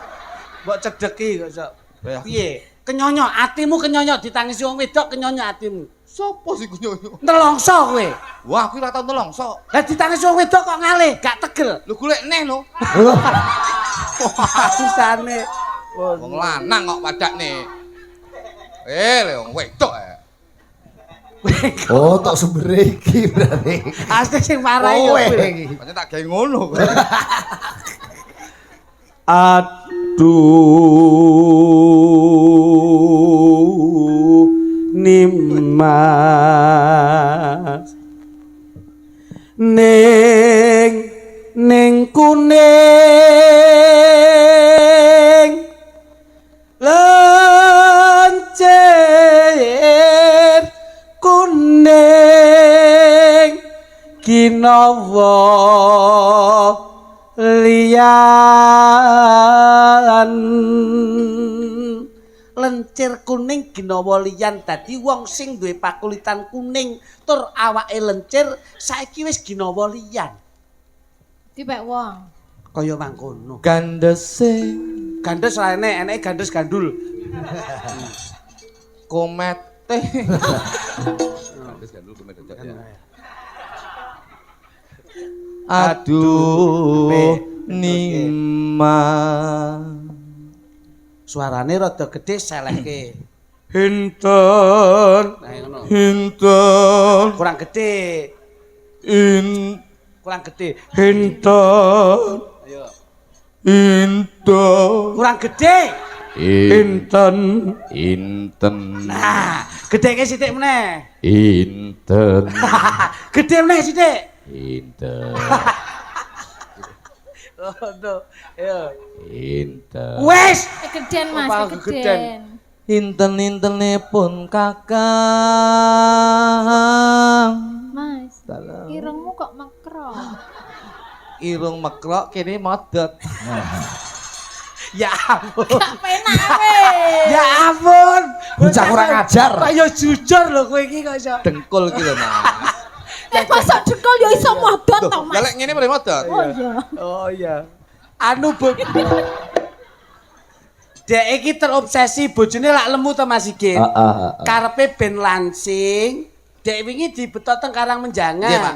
S1: mbok cedeki kok iso.
S4: Ya.
S1: Piye? Kenyonyok, atimu kenyonyok ditangisi wong wedok kenyonyok atimu.
S4: Sopo sih kunyoyo?
S1: Nelongso kowe.
S4: Wah, aku ora tau nelongso.
S1: Lah ditangisi wong wedok kok ngalih, gak tegel.
S4: Lu golek neh lho.
S1: Pisane.
S4: Wong lanang kok padakne. Le wong wedok.
S2: Oh, tok sumber iki berarti.
S1: Asli sing marahi yo
S2: Kowe
S1: kowe.
S2: iki.
S4: Pancen tak gawe ngono.
S1: Aduh Nimas ning kuning lencir kuning kinawa liyan lencir kuning ginawa liyan dadi wong sing duwe pakulitan kuning tur awake lencir saiki wis ginawa liyan
S6: Dipek wong.
S1: kaya mangkono
S4: Gandese
S1: gandes ra eneke gandes gandul
S4: komet Teh. Aduh Nima.
S1: Suarane rada gedhe selehke. Hinten. Nah ngono.
S4: Hinten.
S1: Kurang gedhe. Kurang gedhe.
S4: Hinten.
S1: Ayo.
S4: Hinten.
S1: Kurang gedhe.
S4: Inten. Inten.
S1: Nah, gedheke sithik meneh.
S4: Inten.
S1: Gedhe meneh sithik.
S4: Inten.
S1: Oh, no. Ayo.
S4: Inten.
S1: Wes.
S6: Gegeden Mas,
S1: Kepala
S6: gegeden.
S4: Inten-intenipun kakang.
S6: Mas,
S4: Dalam.
S6: irungmu kok mekro.
S4: Irung mekrok kene modot.
S1: Ya ampun.
S6: Gak penak weh.
S1: Ya ampun.
S2: Bocah kurang ajar.
S1: Kaya jujur lho kowe iki kok iso.
S4: Dengkul ki lho, Mas.
S6: Masa dengkul ya iso modot to, Mas.
S4: Lek ngene boleh modot.
S6: Oh iya.
S1: Oh iya. Anu Bu. Dek iki terobsesi bojone lak lemu to Mas Igin. Karepe ben lansing. Dek wingi dibetot teng Karangmenjangan.
S4: Iya, Pak.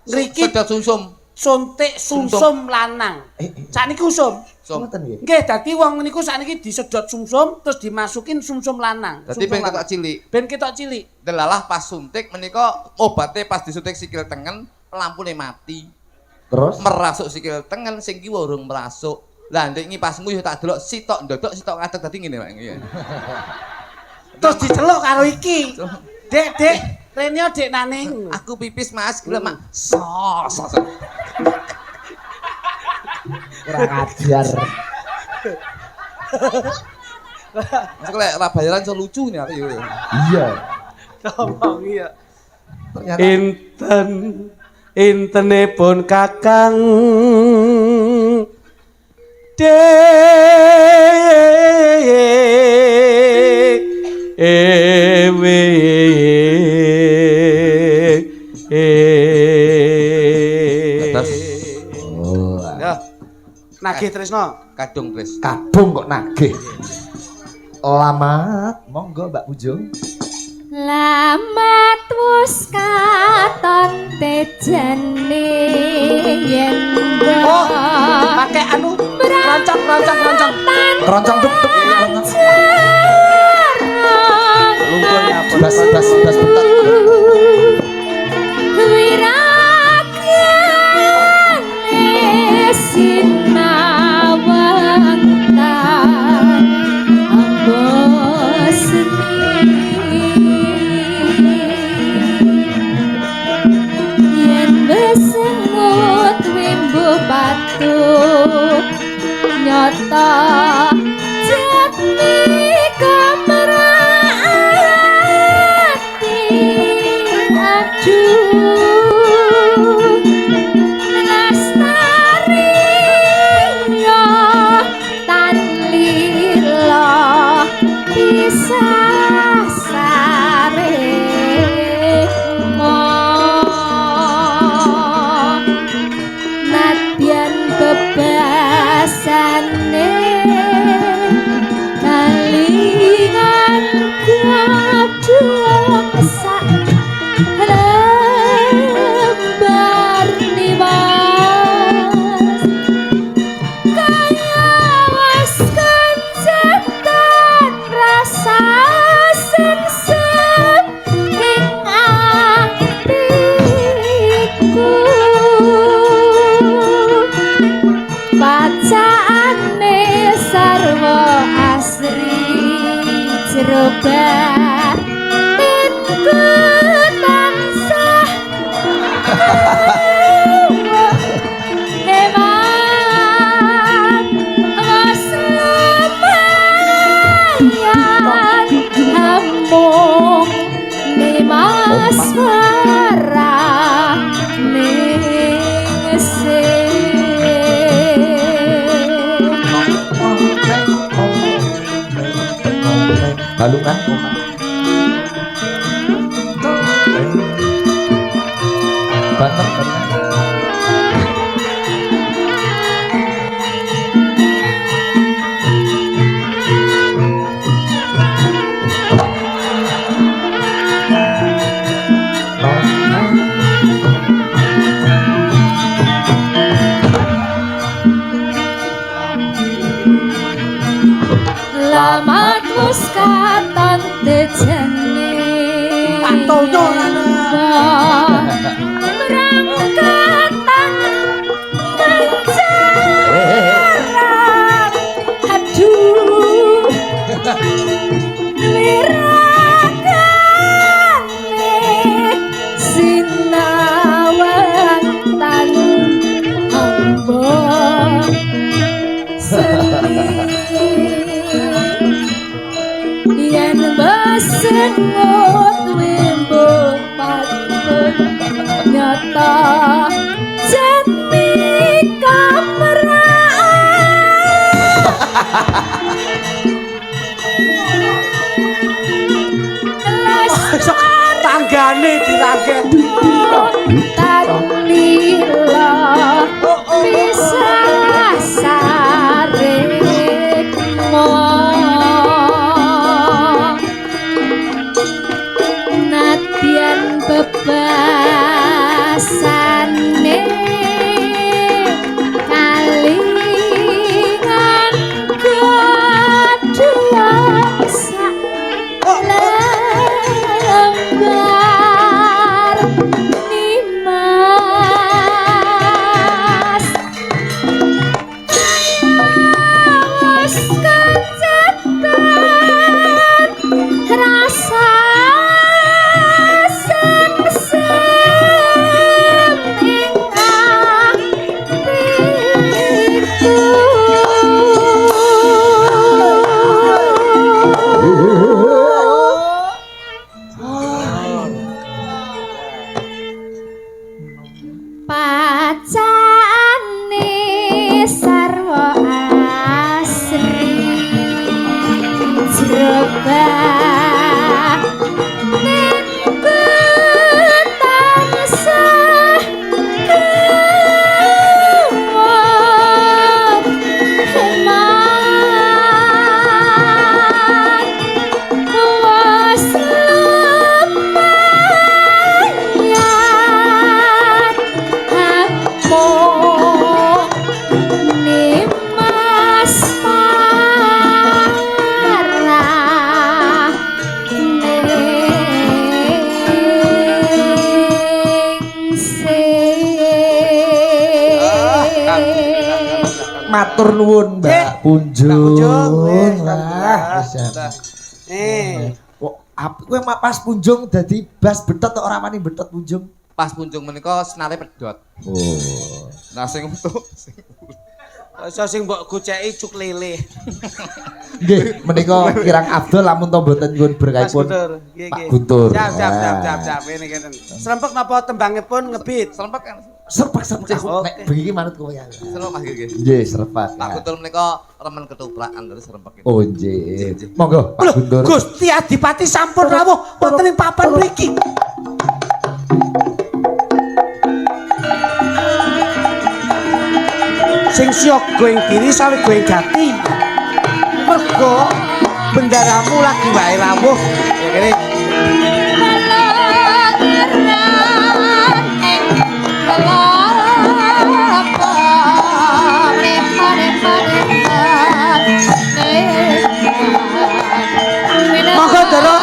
S1: Ngriki
S4: Sedot sumsum.
S1: suntik sumsum lanang. Sakniki usum.
S4: Sum.
S1: Nggih, dadi wong niku sakniki disedot sumsum terus dimasukin sumsum lanang.
S4: Dadi ben ketok cilik.
S1: Ben ketok cilik.
S4: Delalah pas suntik menika obatnya pas disuntik sikil tengen lampune mati.
S2: Terus
S4: Merasuk sikil tengen sing kiwa urung merasuk. Lah ndek iki pas nguyuh tak delok sitok ndodok sitok ngadeg dadi ngene Pak. Iya.
S1: Terus diceluk karo iki. Dek, Renio dek naning.
S4: Aku pipis Mas, gelem Mak. Sos.
S2: kurang ajar.
S4: Masuk lek ra bayaran so lucu nih aku yo.
S2: Iya.
S1: Ngomong iya.
S2: Ternyata
S1: Intenipun kakang ewe
S4: Ya,
S1: nagih tresno
S4: kadung Tris.
S2: kadung kok nagih. Lamat, monggo Mbak Pujo.
S3: Lamat wis katon tejane yen
S1: oh pakai anu roncong
S2: Keroncong duk duk.
S1: lungguhnya apa
S2: Bas bentar.
S3: wiragane sinawang tan ambos yen wis ngut wimbo batu nyata jati kamrati aduh lastari yo tan lila pisah sare nadyan bebasane kalingan kadung sak lembar nimas kaya wis kencetan rasa sengsem ing atiku bacaane sarwa asri jero batinku tansah hemat was lumayan hamung nimas warah
S2: Balungan. Banter.
S3: Semut wimbung patut nyata jemi
S1: Tanggane diraget.
S3: Tanila bisa sarik nadyan bebasane kalingan kedua sak lembar nimas awas kecetan rasa sem-sem ing pacane sarwa asri jrebak ning tansah kewat hemat was lumayan hampung nimas parah ningsih.
S2: Matur nuwun Mbak
S1: Punjung,
S2: Punjung.
S1: wis,
S2: Lah, wis ya. Kok kowe pas Punjung dadi bas betot ora wani betot Punjung?
S4: Pas Punjung menika senare pedhot.
S2: Oh.
S4: Nah sing untuk
S1: Iso sing mbok goceki cuk lele.
S2: Nggih, menika kirang Abdul lamun to mboten nyuwun
S1: Mas
S2: berkahipun
S1: Guntur,
S2: Pak Guntur.
S1: Siap. Ini kene. Serempek napa tembangipun ngebit?
S4: serempet kan.
S2: Serpak
S1: Oke.
S2: nek bengi manut kowe ya.
S4: Serempet Mas Gigi.
S2: Nggih, serpak.
S4: Pak Guntur menika remen ketuprakan terus serempet.
S2: Oh nggih. Monggo Pak Guntur.
S1: Gusti Adipati sampun rawuh wonten ing papan mriki. Sing siyaga ing kiri sawi ing gati. Mergo bendaramu lagi wae rawuh. Ya kene. Monggo Doro.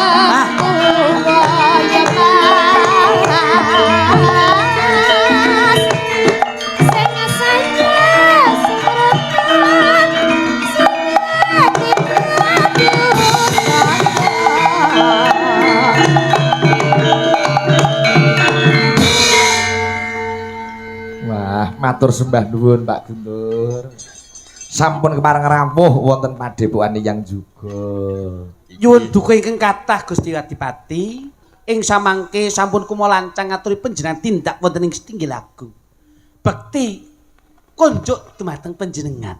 S2: Wah, matur sembah nuwun Pak Guntur. Sampun kepareng rawuh wonten padepokan yang juga.
S1: Nyuwun duka ingkang kathah Gusti Adipati. Ing samangke sampun kumalancang ngaturi panjenengan tindak wonten ing Setinggil Agung. Bekti kunjuk dumateng panjenengan.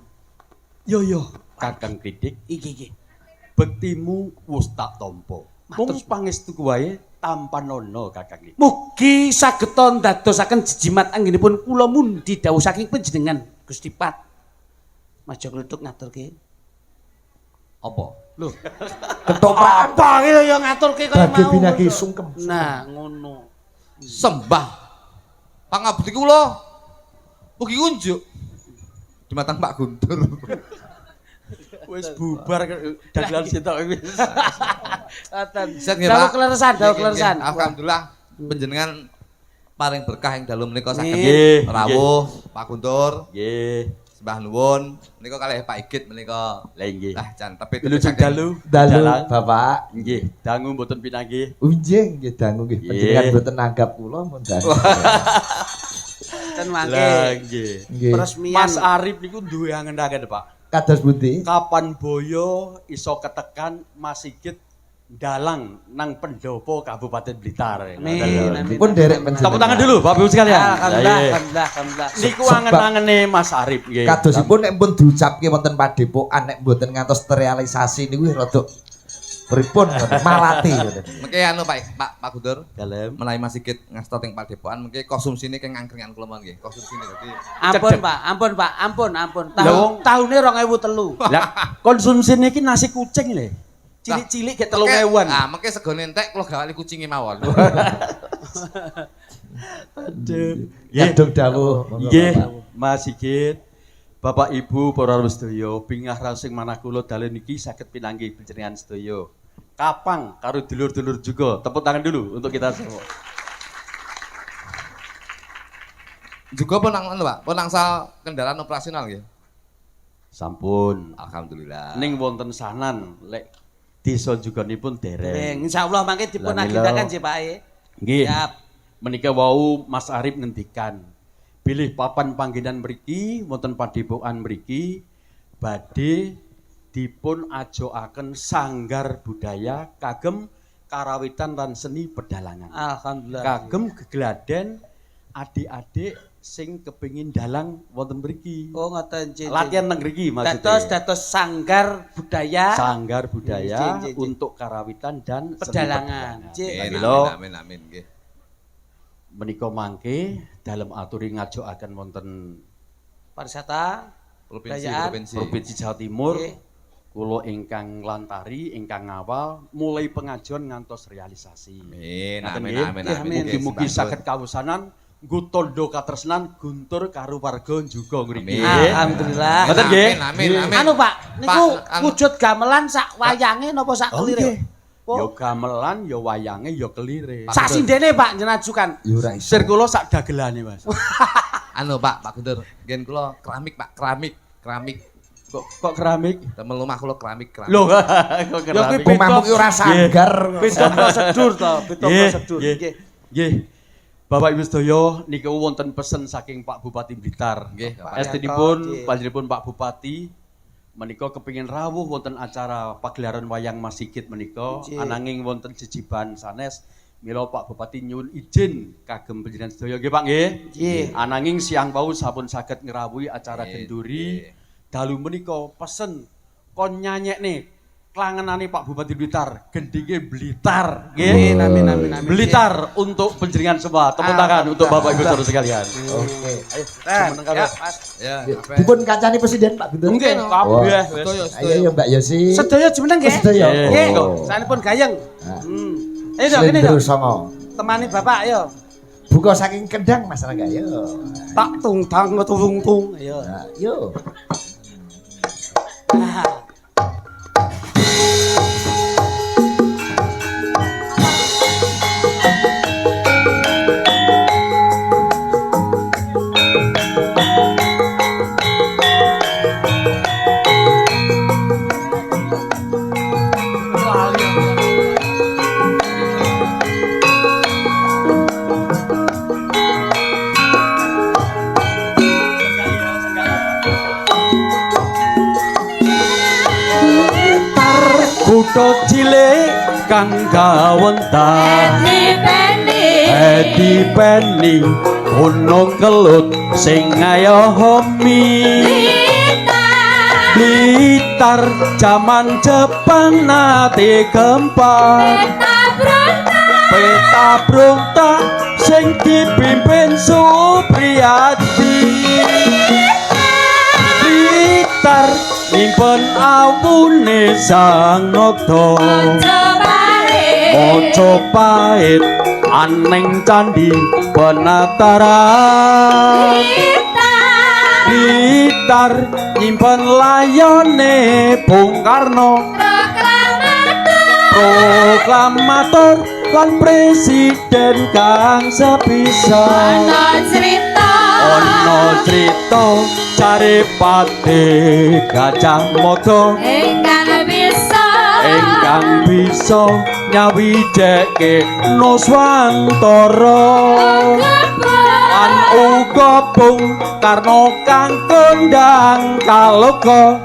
S7: Yo Kakang Kridik,
S1: Iki.
S7: bektimu wis tak tampa. Mung pangestuku wae tanpa nono Kakang Kridik.
S1: Mugi saged ndadosaken jijimat anggenipun kula mundi dawuh saking panjenengan Gusti Pat. Maja kluthuk ngaturke.
S4: Apa?
S1: Lho,
S2: Ketoprak
S1: apa iki ya ngaturke kaya
S2: badhe
S1: mau.
S2: binagi sungkem.
S1: Nah, ngono.
S4: Sembah pangabdi kula mugi kunjuk dumateng Pak Guntur.
S7: Wis bubar dagelan sitok wis.
S1: Ngoten.
S4: Set nggih,
S1: Dawuh
S4: Pak.
S1: kleresan.
S4: Nggih, alhamdulillah panjenengan paring berkah ing dalu menika saged
S7: Nggih,
S4: rawuh Pak Guntur.
S7: Nggih.
S4: Sembah nuwun menika kalih Pak Igit menika.
S7: Lah nggih.
S4: Lah jan tapi
S7: Wilujeng dalu.
S2: Dalu
S7: dalang.
S2: Bapak.
S7: Nggih, dangu mboten pinanggih.
S2: Unjing nggih dangu nggih.
S7: Nggih.
S2: Panjenengan mboten nanggap kula mun dangu.
S1: Ten
S7: Lah
S1: mangke.
S7: nggih.
S2: Nggih.
S1: Peresmian.
S7: Mas Arif niku duwe angen-angen, Pak.
S2: Kados pundi?
S7: Kapan boyo iso ketekan Mas Sigit dalang nang pendopo Kabupaten Blitar.
S1: Amin.
S2: Pun derek penjenengan.
S7: Tepuk tangan dulu Bapak Ibu sekalian.
S1: Alhamdulillah.
S7: Niku angen-angene Mas Arif nggih.
S2: Kadosipun nek pun diucapke wonten padepokan nek mboten ngantos terrealisasi niku rada pripun malati ngoten.
S4: Mengke anu Pak Guntur.
S7: Dalem.
S4: Menawi Mas Sigit ngasta teng padepokan mengke konsumsine keng angkringan kula mawon nggih. Konsumsine dadi
S1: Ampun Pak. Tahune 2003.
S7: Lah konsumsi niki nasi kucing lho. Cilik-cilik ge 3.000-an.
S4: Ah, mengke segone entek kula gawali kucinge mawon.
S7: Aduh.
S2: Yadung dawuh.
S7: Nggih, Mas Sigit. Bapak Ibu para sedaya, bingah rasing manah kula dalu niki saged pinanggih panjenengan sedaya. Kapang karo dulur-dulur juga. Tepuk tangan dulu untuk kita semua.
S4: Juga pun anu Pak, pun angsal kendaraan operasional nggih.
S7: Sampun.
S4: Alhamdulillah.
S7: Ning wonten sanan lek desa juganipun dereng.
S1: Insyaallah mangke dipun
S7: Lah,
S1: agendakan
S7: mila.
S1: Cik Pak.
S7: Nggih.
S1: Siap.
S7: Menika wau Mas Arif ngendikan bilih papan panggenan mriki wonten padepokan mriki badhe dipun ajokaken sanggar budaya kagem karawitan lan seni pedalangan.
S1: Alhamdulillah.
S7: Kagem gegladen adik-adik sing kepengin dalang wonten mriki.
S1: Oh ngoten Cik.
S7: Latihan nang mriki maksudnya.
S1: Dados sanggar budaya
S7: Sanggar budaya
S1: Cik.
S7: untuk karawitan dan seni
S1: pedalangan. Cik.
S4: Amin nggih.
S7: Menika mangke dalem aturi ngajokaken wonten
S1: Pariwisata Dayaan.
S7: Provinsi Jawa Timur.
S1: Nggih.
S7: Kula ingkang lantari, ingkang ngawal mulai pengajuan ngantos realisasi.
S4: Amin.
S7: Mugi-mugi saged kawusanan nggo tandha katresnan Guntur karo warga juga mriki.
S1: Alhamdulillah.
S7: Ngoten nggih.
S4: Amin.
S1: Anu Pak, niku
S4: Pak,
S1: wujud gamelan sak wayange napa sak kelire?
S7: Ya gamelan, ya wayange, ya kelire.
S1: Sak sindene Pak njenajukan.
S2: Ya ora iso.
S7: Sir kula sak dagelane, Mas.
S4: Anu Pak Guntur, ngen kula keramik Pak, keramik.
S7: Kok keramik?
S4: Temen omah kula keramik.
S7: Loh, kok keramik.
S2: Omahmu ki ora sanggar.
S1: Beda prosedur to, beda prosedur.
S7: Nggih. Bapak Ibu sedaya niku wonten pesen saking Pak Bupati Blitar.
S4: Nggih,
S7: Estinipun panjenenganipun Pak Bupati menika kepingin rawuh wonten acara pagelaran wayang Mas Sigit menika ananging wonten jejiban sanes mila Pak Bupati nyuwun izin kagem panjenengan sedaya nggih Pak nggih.
S1: Nggih.
S7: Ananging siang wau sampun saged ngrawuhi acara genduri. Dalu menika pesen kon nyanyekne klangenane Pak Bupati Blitar, gendinge Blitar nggih.
S1: Amin.
S7: Blitar untuk panjenengan semua. Tepuk tangan untuk Bapak Ibu saudara sekalian.
S2: Oke.
S1: Ya, Mas.
S4: Ya,
S2: Dipun kancani presiden Pak Guntur.
S7: Nggih, kabeh wis.
S2: Ayo ya Mbak Yosi.
S1: Sedaya jumeneng nggih.
S2: Sedaya.
S1: Nggih,
S2: Oh.
S1: sanipun gayeng. Ayo dong, kene
S2: Slendro
S1: dong.
S2: songo.
S1: Temani Bapak ayo.
S2: Buka saking kendang Mas Rangga yo.
S1: Tak tungtang tung. Ayo.
S2: Nah, yo.
S1: Nah.
S7: Kutha cilik kang gawentar Edi Penny Gunung Kelut sing ngayomi Blitar jaman Jepang nate gempar Peta Bronta sing dipimpin Supriyadi Blitar nyimpen awune Sang Nagda Mojopahit aneng candi penataran Blitar nyimpen layone Bung Karno proklamator lan presiden kang sepisan ana crita Caripati Gajah Mada ingkang bisa nyawijake Nuswantara lan uga Bung Karno kang kondang kaloka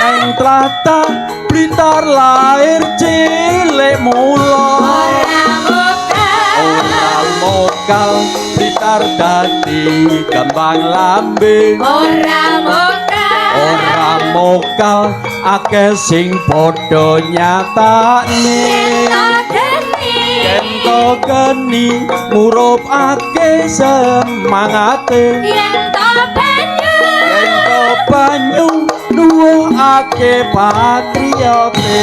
S7: aneng tlatah Blitar lair cilik mula ora mokal Blitar dadi kembang lambing ora mokal akeh sing padha nyatakne yen to geni ngurupake semangate yen to banyu nuwuhake patriote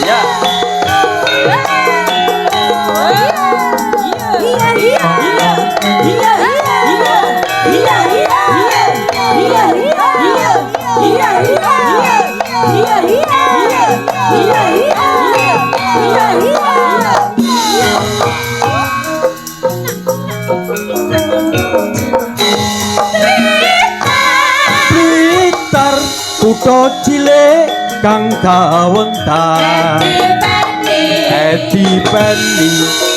S7: ya Blitar kutha cilik kang kawentar Edi Peni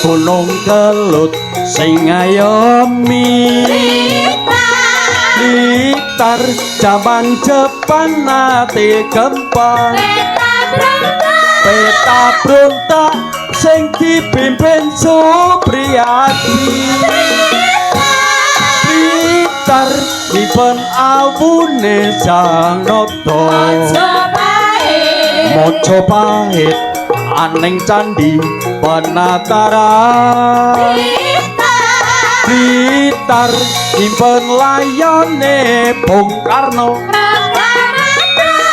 S7: gunung kelut sing ngayomi Blitar jaman Jepang nate gempar peta brontak sing dipimpin Supriyadi Blitar dipun awune Sang Nata Mojopahit aning candi penataran Blitar nyimpen layone Bung Karno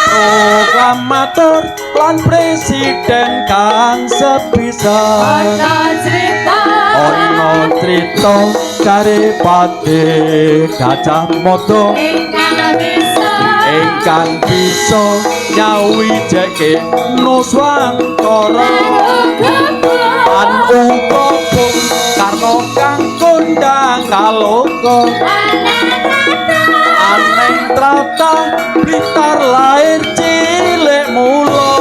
S7: proklamator lan presiden kang sepisan ana crita Karepati Gajah Mada ingkang bisa nyawijake Nuswantara lan uga Bung Karno kang kondang kaloka aneng trata Blitar lair cilik mula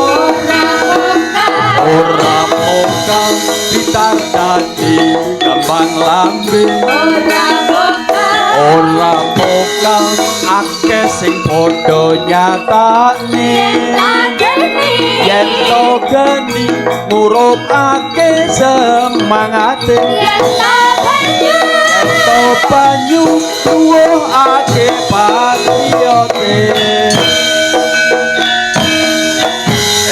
S7: ora mokal Blitar dadi kembang lambing ora mokal akeh sing padha nyatakne yen to geni ngurupake semangate yen to banyu nuwuhake patriote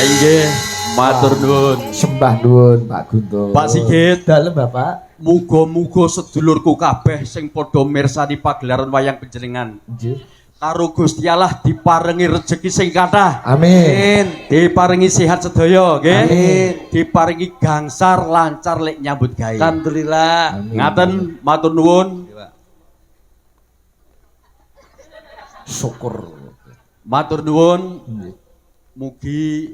S7: nggih matur nuwun
S2: Sembah nuwun Pak Guntur.
S7: Pak Sigit
S2: Dalem Bapak.
S7: muga-muga sedulurku kabeh sing padha mirsani pagelaran wayang panjenengan
S2: Nggih.
S7: karo Gusti Allah diparingi rejeki sing kathah.
S2: Amin.
S7: Diparingi sehat sedaya, nggih.
S2: Amin.
S7: Diparingi gangsar lancar lek nyambut gawe.
S1: Alhamdulillah.
S2: Amin.
S7: Ngaten matur nuwun.
S2: Syukur.
S7: Matur nuwun.
S2: Nggih.
S7: Mugi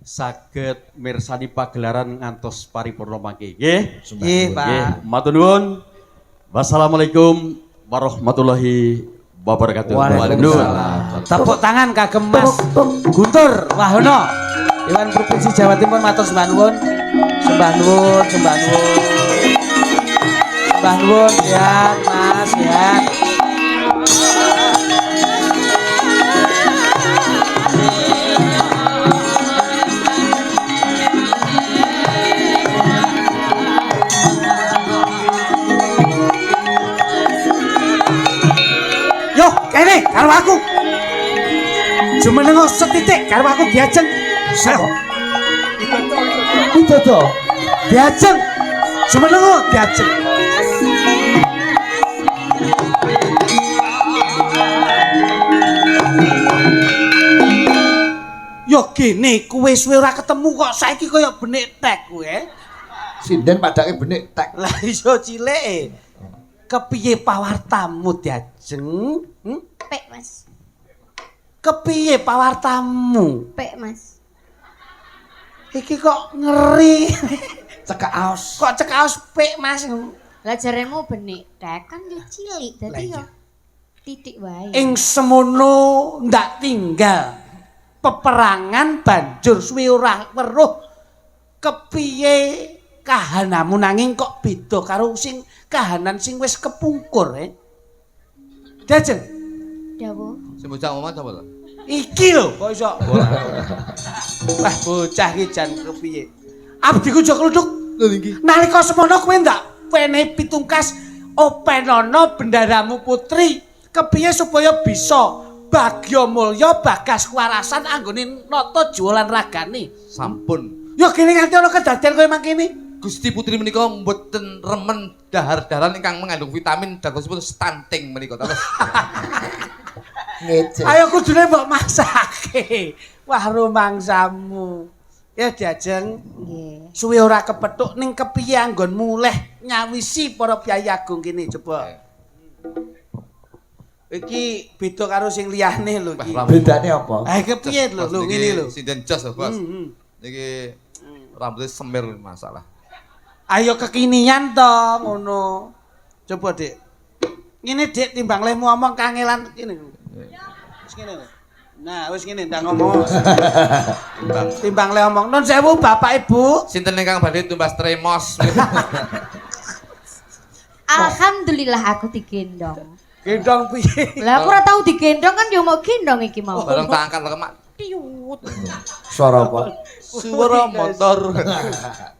S7: saged mirsani pagelaran ngantos paripurna mangke, nggih.
S1: Nggih, Pak.
S7: Nggih, matur nuwun. Wassalamualaikum warahmatullahi wabarakatuh.
S1: Waalaikumsalam. Tepuk tangan kagem Mas Guntur Wahono. Dewan Provinsi Jawa Timur matur sembah nuwun. Sembah nuwun, sembah nuwun. Sembah nuwun ya, Mas ya. Yo, kene karo aku. Jumenengo setitik karo aku diajeng. Ayo.
S2: Itu to.
S1: Diajeng. Jumenengo diajeng. Yo gene kowe suwe ora ketemu kok saiki kaya benik tek kowe.
S2: Sinden padake benik tek.
S1: Lah iso cilik. Kepiye pawartamu diajeng?
S3: Pek, Mas.
S1: Kepiye pawartamu?
S3: Pek, Mas.
S1: Iki kok ngeri.
S2: Cekak aos.
S1: Kok cek aos pik, Mas?
S3: Lah jaremu benik tek kan yo cilik,
S1: Lah
S3: dadi
S1: iya.
S3: yo titik wae.
S1: Ing semono ndak tinggal peperangan banjur suwi ora weruh kepiye kahanamu nanging kok beda karo sing kahanan sing wis kepungkur Diajeng.
S3: Dawuh.
S4: Sing bocah omah sapa to?
S1: Iki lho kok iso. Wah, bocah iki jan kepiye? Abdiku jo kluduk.
S4: Lho niki.
S1: Nalika semono kowe ndak wene pitungkas openono bendaramu putri. Kepiye supaya bisa bagya mulya bagas kuwarasan anggone nata jiwa lan ragane.
S4: Sampun.
S1: Yo kene nganti ana kedadian kowe mangkene.
S4: Gusti Putri menika mboten remen dahar-daharan ingkang mengandung vitamin dagosipun stunting menika terus.
S2: Ngece.
S1: Ayo kudune mbok maksake. Wah rumangsamu. Ya diajeng
S3: Nggih.
S1: suwe ora kepethuk ning kepiye anggonmu leh nyawisi para Kyai Agung kene coba. Iki beda karo sing liyane lho iki.
S2: Bedane apa?
S1: Ah kepiye lho ngene lho.
S4: Sinden jos lho, Bos.
S1: Hmm.
S4: Niki rambutnya semir masalah.
S1: Ayo kekinian to ngono. Coba Dik. Ngene Dik timbang lehmu omong kangelan kene. Wis ngene lho. Nah, wis ngene ndang ngomong. Timbang leh omong. Nun sewu Bapak Ibu.
S4: Sinten ingkang badhe tumbas tremos?
S3: Alhamdulillah aku digendong.
S1: Gendong piye?
S3: Lah aku ora tau digendong kan yo mau gendong iki mau.
S4: Bareng tak angkat lemak.
S3: Tiut.
S2: Suara apa?
S4: Suara motor.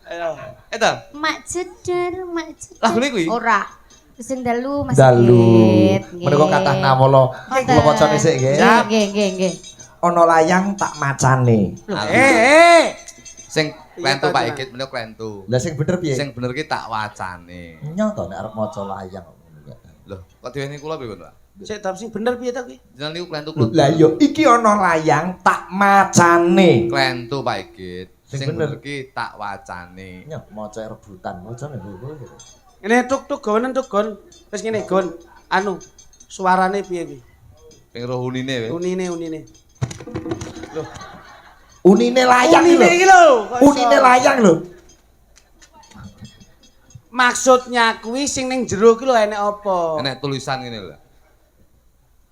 S1: Ayo.
S4: Eta,
S3: Mak ceder, mak ceder.
S4: lagu niku iki?
S3: Ora. Sing dalu Mas
S2: Dalu.
S3: Sigit, nggih.
S2: Menika kathah ngawula. Kula wacane sik nggih.
S3: Nggih.
S2: Ana layang tak macane.
S4: Sing klentu Pak Igit menika klentu.
S2: Lah sing bener piye?
S4: Sing bener ki tak wacane.
S2: Nyoto nek arep maca layang.
S4: Loh, kok diweni kula piye, Pak?
S1: Sik tapi sing bener piye ta kuwi?
S4: Jenengan niku klentu kula.
S2: Lah yo iki ana layang tak macane.
S4: Klentu Pak Igit.
S2: Sing
S4: Sing
S2: bener.
S4: bener ki tak wacane.
S2: Nyo maca rebutan, macane lho.
S1: Ngene tuk gonen tuk gon. Wis ngene gon. Anu suarane piye kuwi?
S4: Ping roh unine we.
S1: Unine. Loh,
S2: Unine layang
S1: unine iki lho. kok iso.
S2: Unine layang lho.
S1: Maksudnya kuwi sing ning jero ki lho enek apa?
S4: Enek tulisan ngene lho.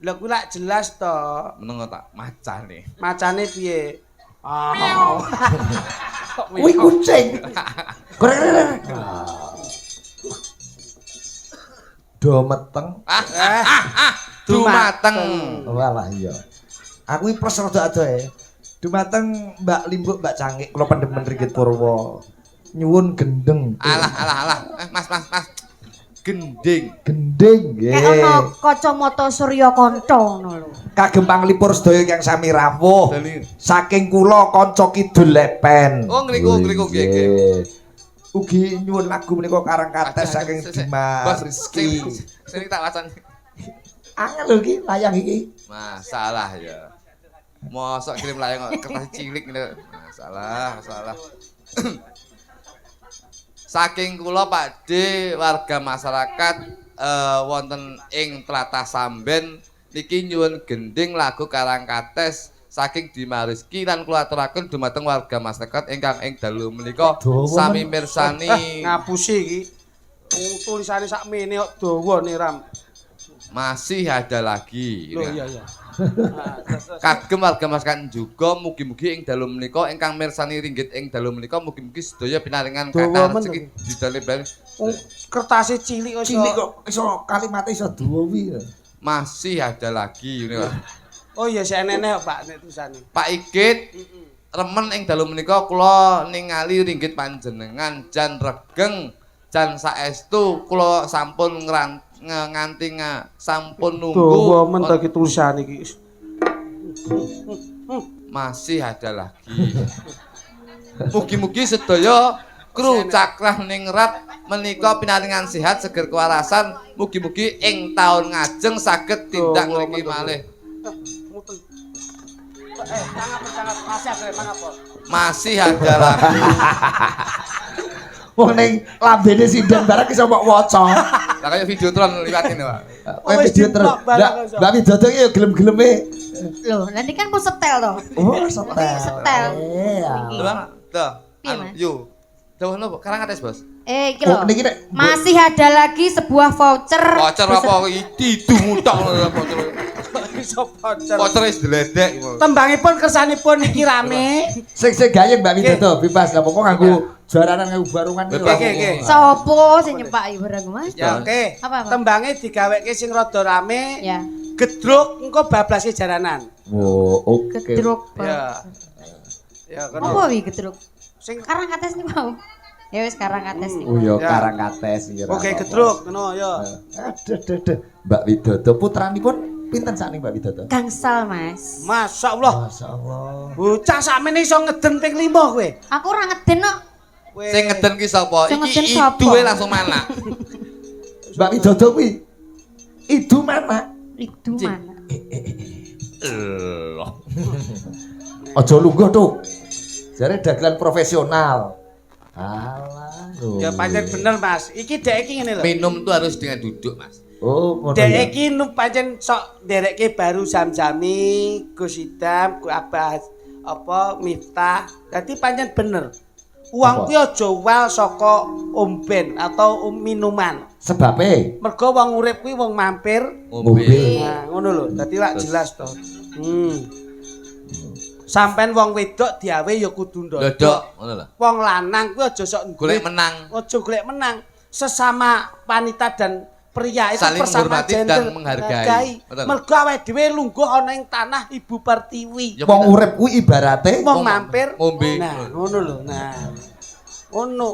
S1: Lha kuwi lak jelas to.
S4: Meneng tak macane.
S1: Macane piye? Ah.
S2: Kuwi kucing. Korek. Do meteng.
S4: Dumateng.
S2: Walah iya. Aku iki pres rada adoh. Dumateng Mbak Limbuk, Mbak Cangik, kula pendemen Ringgit Purwa. Nyuwun gendeng.
S4: Alah. Mas. Gending.
S2: Gending nggih.
S3: Kayak ana kacamata Surya Kanta ngono lho.
S2: Kagem panglipur sedaya ingkang sami rawuh.
S4: Dali.
S2: Saking kula kanca kidul lepen.
S4: Oh, ngriku nggih.
S2: Ugi nyuwun lagu menika karang kates saking
S4: Bos,
S2: Dimas Rizky.
S4: Sing tak wacan.
S2: Angel lho iki layang iki.
S4: Masalah ya. Mosok kirim layang kok kertas cilik ngene. Masalah. Saking kula Pakde warga masyarakat wonten ing tlatah Samben niki nyuwun gending lagu Karangkates saking Dimas Rizky lan kula aturaken dumateng warga masyarakat ingkang ing dalu menika sami mirsani
S1: Ngapusi iki. Tulisane sakmene kok dawa Ram.
S4: masih ada lagi.
S1: Loh iya.
S4: Kagem warga masyarakat juga mugi-mugi ing dalu menika ingkang mirsani Ringgit ing dalu menika mugi-mugi sedaya pinaringan kathah rezeki didale ben.
S1: Kertase cilik kok iso.
S2: Cilik kok iso kalimate iso dawa wi.
S4: Masih ada lagi ngene Pak.
S1: Oh iya sik enek Pak nek tulisane.
S4: Pak Igit remen ing dalu menika kula ningali Ringgit panjenengan jan regeng jan saestu kula sampun nganti sampun nunggu.
S1: Dawa men ta iki tulisane iki.
S4: Masih ada lagi. Mugi-mugi sedaya kru cakrah ningrat menika pinaringan sehat seger kewarasan. Mugi-mugi ing taun ngajeng saged tindak mriki malih. Masih ada lagi.
S2: Wong ning lambene sinden barang iso mbok waca.
S4: Lah kaya videotron liwat ngene, Pak.
S2: Kowe video terus. Mbak Widodo iki yo gelem-geleme.
S3: Loh, nanti kan mau setel toh.
S2: Oh, setel.
S3: Setel.
S2: Iya.
S4: Tuh.
S3: Piye, Mas?
S4: Yo. Dawuh napa? Karangkates, Bos.
S3: Iki
S2: Oh,
S3: lho.
S2: niki nek
S3: Masih ada lagi sebuah voucher.
S4: Voucher apa iki dimutak voucher.
S1: Iso voucher.
S4: Voucher wis dledek.
S1: Tembangipun kersanipun iki rame.
S2: sing gayeng Mbak Widodo bebas lah pokok nganggo jaranan nganggo barungan iki lho.
S1: Oke.
S3: Sopo sing nyepaki barang Mas?
S1: Ya oke.
S3: Apa?
S1: Tembange digaweke sing rada rame.
S3: Ya.
S1: Gedruk engko bablase jaranan.
S2: Oh, oke.
S3: Gedruk.
S1: Ya. Ya kono.
S3: Apa wi gedruk?
S1: Sing
S3: Karang kates nih mau. Ya wis karang kates nih.
S2: Oh ya
S1: Ya.
S2: karang kates ya.
S1: Oke gedruk ngono ya.
S2: Aduh. Mbak Widodo putranipun pinten sakniki Mbak Widodo?
S3: Gangsal, Mas.
S1: Masyaallah.
S2: Masyaallah.
S1: Bocah sakmene iso ngeden ping 5 kowe.
S3: Aku ora ngeden kok.
S1: Kowe
S4: Sing ngeden ki sapa?
S3: Sing ngeden
S4: Iki
S3: sapa?
S4: iduwe langsung mana?
S2: Mbak Widodo kuwi idu mana?
S3: Itu mana?
S4: Loh.
S2: Aja lungguh tuh. Jare dagelan profesional. Alah. lho.
S1: ya pancen bener Mas. Iki dek iki ngene lho.
S4: Minum tuh harus dengan duduk, Mas.
S2: Oh, ngono
S1: Dek
S2: ya.
S1: iki pancen sok nderekke baru Jam-Jami, Gus Idam, Gus Abbas, apa Miftah. Dadi pancen bener. Uang
S2: Apa?
S1: kuwi aja wel saka omben atau minuman.
S2: Sebabe
S1: Mergo wong urip kuwi wong mampir.
S2: ngombe.
S1: Nah, ngono lho. Dadi lak jelas to. Sampeyan wong wedok diawe ya kudu ndodok.
S4: Dodok, ngono lho.
S1: Wong lanang kuwi aja sok
S4: Golek menang.
S1: Aja golek menang. Sesama wanita dan pria itu
S4: Saling
S1: persamaan
S4: menghormati dan
S1: gender.
S4: menghargai. Betul.
S1: Mergo awake dhewe lungguh ana ing tanah Ibu Pertiwi.
S4: Ya,
S2: Wong
S4: bener.
S2: urip kuwi ibarate
S1: Wong mampir
S4: ngombe.
S1: Nah, ngono lho. Nah. Ngono.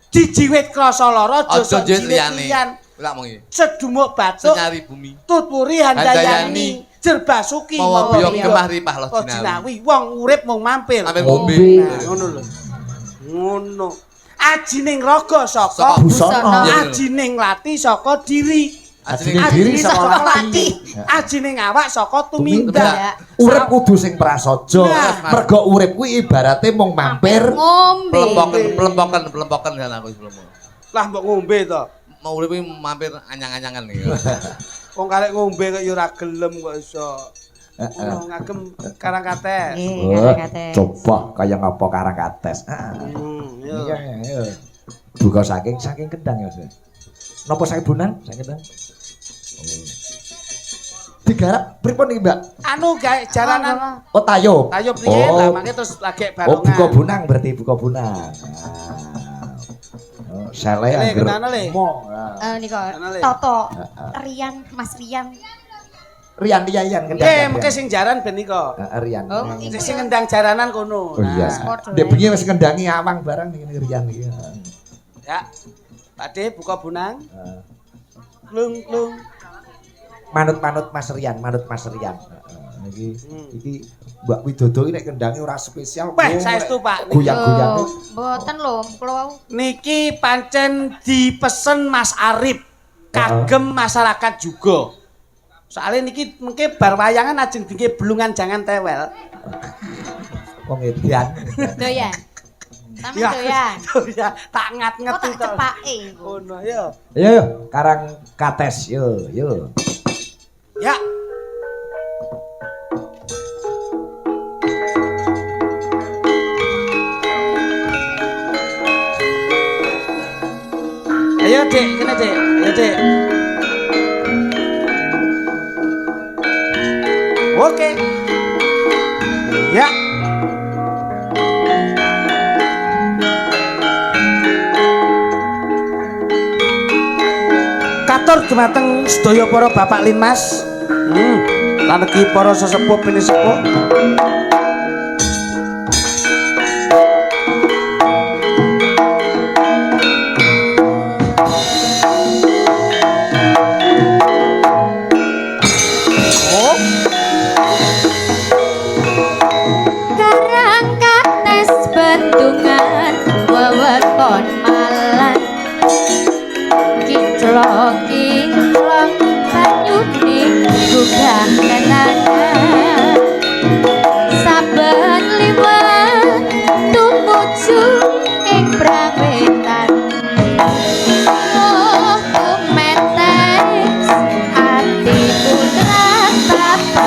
S1: Dijiwit krasa lara aja
S4: Aja
S1: sok
S4: jet
S1: jiwit
S4: liyane.
S1: liyan.
S4: Lak mong iki.
S1: Sedumuk batuk
S4: Senyari bumi.
S1: tuturi handayani
S4: Handayani.
S1: jerbasuki
S4: Mawa
S1: mawa
S4: biyok
S1: biyok.
S4: kemah ripah loh
S1: Oh,
S4: jinawi.
S1: jinawi wong urip mung mampir.
S4: Sampe
S2: Ngombe.
S4: ngombe.
S1: Nah, ngono lho. Ngono. Ajining raga
S4: Saka
S1: saka
S2: busana.
S4: Iya, lho.
S1: ajining lati saka diri.
S2: Ajining
S4: Asline
S2: diri
S1: Ajining
S2: saka
S1: saka
S2: lati.
S1: lati. Ajining awak saka
S2: Tumindak.
S1: tumindak.
S2: Urip kudu sing prasaja.
S1: Nah.
S2: Mergo urip kuwi ibarate mung mampir.
S3: Ngombe.
S4: Pelempokan kan aku sebelum.
S1: Lah mbok ngombe to.
S4: Mau urip iki mampir anyang-anyangan iki.
S1: Wong karek ngombe kok ya ora gelem kok iso. Ngono ngagem karang kates.
S3: Nggih,
S2: Wah,
S3: karang kates.
S2: coba kaya ngapa karang kates.
S1: Iya.
S2: Iya. Buka saking kendang ya, Mas. Napa saking bunan? Saking kendang. Digarap pripun iki, Mbak?
S1: Anu gawe jaranan.
S2: Oh, tayo.
S1: Ayo priye lah mangke terus lagi
S2: Oh,
S1: balongan.
S2: buka bunang berarti buka bunang. Oh, sele
S1: Le,
S2: angger.
S1: kenana, Le?
S2: Mo. Nah.
S3: Nika
S1: Ana, Le.
S3: Toto, Rian, Mas Rian.
S2: Rian kendang.
S1: Nggih, mengke sing jaran ben nika.
S2: Rian.
S3: Oh,
S1: Sing sing ngendang jaranan kono.
S2: Oh iya.
S3: Podo,
S2: Dia
S3: ya.
S2: bengi wis kendangi awang barang ning Rian iki.
S1: Ya. Pakde buka bunang. Klung klung.
S2: Manut Mas Rian. Iki Mbak Widodo iki nek kendangi ora spesial.
S1: Weh, saestu, Pak.
S2: Goyang-goyang.
S3: Mboten lho, kula wau.
S1: Niki pancen dipesen Mas Arif. Kagem masyarakat juga. Soalnya niki mengke bar wayangan ajeng dingke belungan jangan tewel.
S2: Wong edan.
S3: Doyan. Sampe
S1: Ya,
S3: doyan.
S1: ya, tak
S3: Kok
S1: ngat-ngeti
S3: tak cepake engko.
S1: Ngono ya.
S2: Yo, karang kates yo.
S1: Ya. Ayo, Dek, kene, Dek. Ayo, Dek. Oke. Ya. Katur dumateng sedaya para bapak linmas. Lan iki para sesepuh pinisepuh.
S3: Karang kates bendungan wewengkon malan. Kinclong banyune gugah kenangan. Saben liwat tumuju ing prawetan. Oh, kumetes atiku ratapan.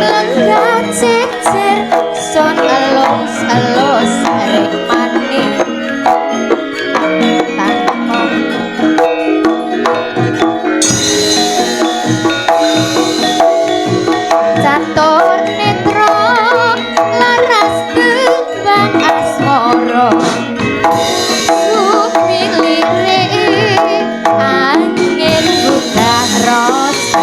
S3: Lenggah cecer son elus-elus ring maning. Catur netra laras tembang asmara. Sumilire angin buka rasa.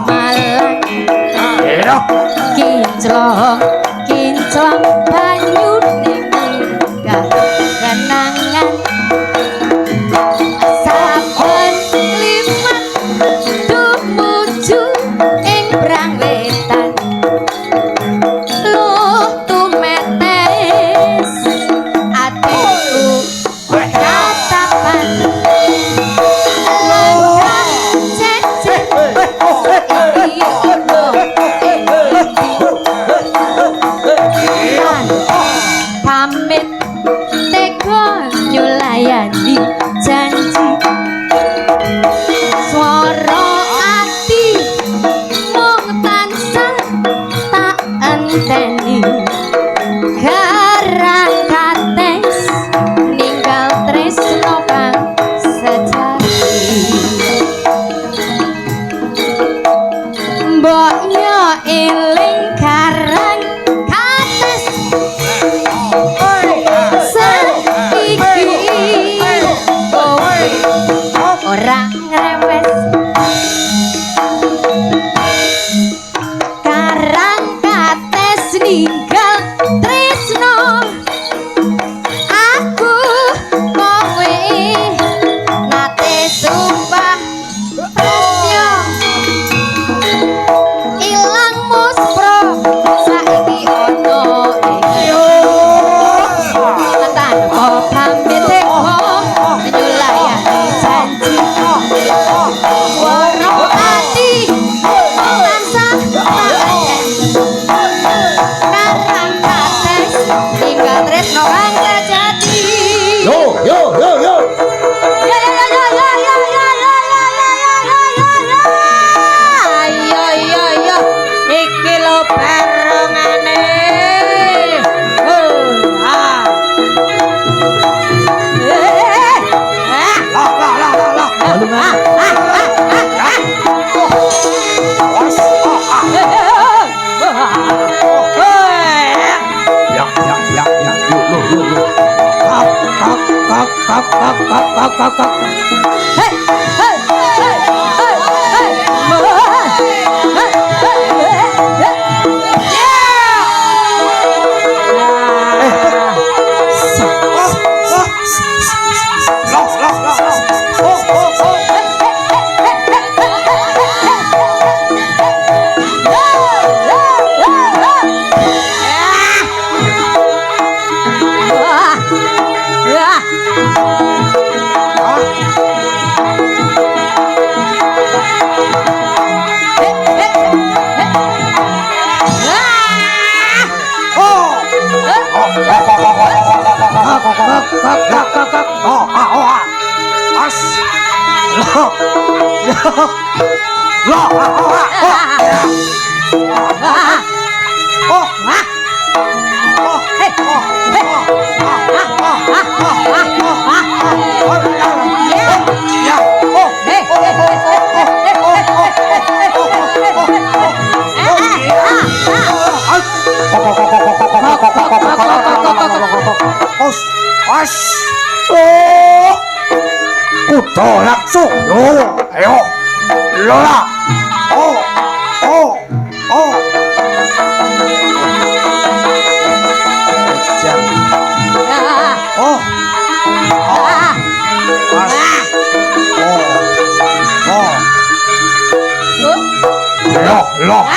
S3: malang kinclong kinclong banyu ning munggah kenangan saben limat tumuju ing brang wetan luh tumetes atiku katapan langkah jejer saiki ono ing pamit tega nyulayani janji swara ati mung tansah tak enteni garang kates ninggal tresno kang sejati mbok yo eling garang kates saiki ora ngrewes karang kates ninggal tresno aku kowe nate sumpah tresno ilang muspro saiki ono tetan kok pamit teko nyulayani janji waro ati tansah taen karang kates tinggal tresno kang sejati
S2: Yo yo yo yo.
S3: ya ya ya ya ya ya ya ya ya ya iki lho barengane
S2: Kuda langsung. Yo, ayo. Lola. Oh. Jam. Oh.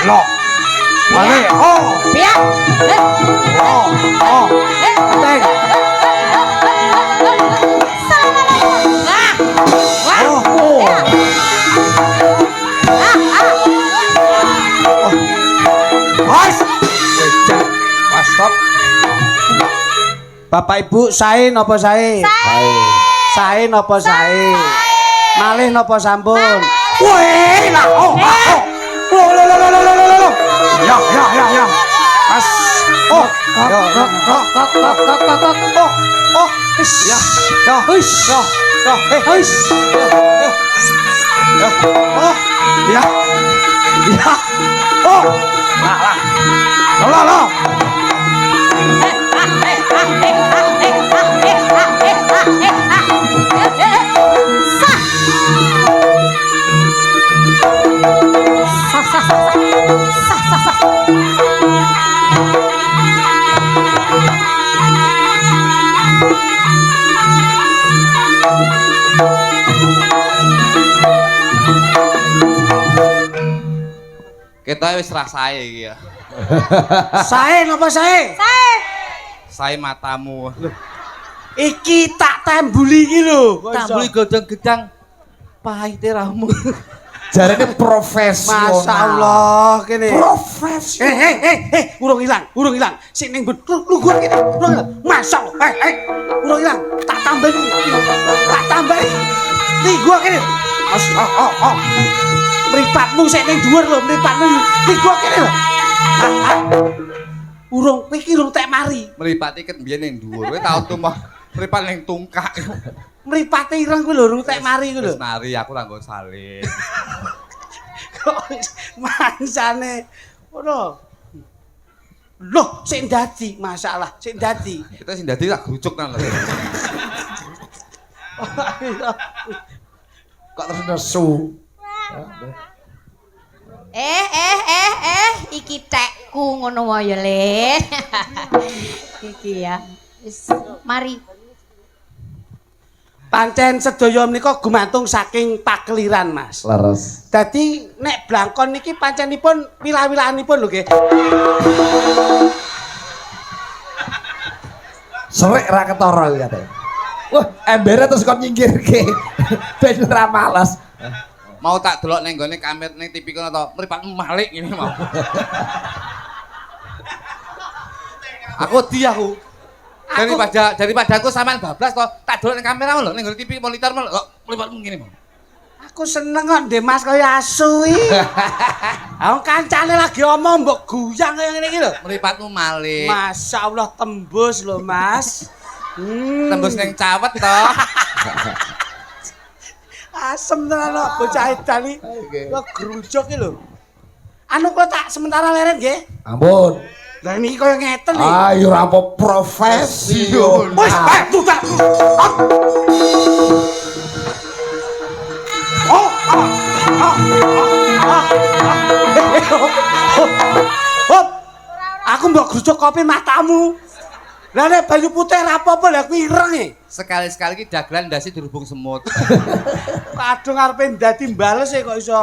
S2: Lo. Mari.
S3: Piak.
S2: Teng. Stop.
S1: Bapak Ibu sae napa sae? Sae napa sae? Malih napa sampun?
S2: Weh, lah. Oh. Lo. Ya. As. Oh. Ya. Lo.
S3: Sah.
S4: Kita wis rasae iki ya.
S1: Sae napa sae?
S4: Sae matamu.
S1: Iki tak tembuli iki lho. Kok iso?
S4: Tambuli godhong-gedang pahite ramu.
S2: Jarene profesional.
S1: Masya Allah kene.
S2: Profesional.
S1: Urung ilang. Sik ning lu gua kene. Urung ilang. Masya Allah. Urung ilang. Tak tambahi. Nih gua kene. Mripatmu sik ning dhuwur lho, mripatmu. Nih gua kene lho. Urung iki urung tek mari.
S4: Mripate ket mbiyen ning dhuwur. Kowe tau tuh mah mripat ning tungkak.
S1: Mripate ireng kuwi lho urung tek mari kuwi lho.
S4: Wis mari aku tak nggo salin.
S1: Kok mangsane ngono. Loh, sik dadi masalah, sik dadi.
S4: Kita sing dadi tak grucuk nang.
S2: Kok terus nesu?
S3: Iki tekku ngono wae ya, Le. Iki ya. Wis mari.
S1: Pancen sedaya menika gumantung saking pakeliran, Mas.
S2: Leres.
S1: Dadi nek blangkon niki pancenipun wilah-wilahanipun lho nggih.
S2: Srek ra ketara iki kate. Wah, embere terus kok nyinggirke. Ben ora males.
S4: Mau tak delok ning gone kamera ning TV kono to, mripatmu malik ngene mau. Aku di aku. Daripada aku sampean bablas to, tak delok ning kamera lho, ning TV monitor lho, mripatmu ngene mau.
S1: Aku seneng kok ndek Mas kaya asu iki. Aku kancane lagi omong mbok guyang kaya ngene iki lho.
S4: Mripatmu malik.
S1: Masya Allah tembus lho, Mas.
S4: Tembus ning cawet to.
S1: Asem tenan kok bocah edan iki. Kok grujuk iki lho. Anu kok tak sementara leren nggih.
S2: Ampun.
S1: Lah niki kaya ngeten iki.
S2: Ayo ora apa profesional.
S1: Wis, buka. Hop. Aku mbok grujuk kopi matamu. Lah nek banyu putih ra apa-apa lha kuwi ireng e.
S4: Sekali-sekali iki dagelan ndasi dirubung semut.
S1: Kadung arepe dadi mbales e kok iso.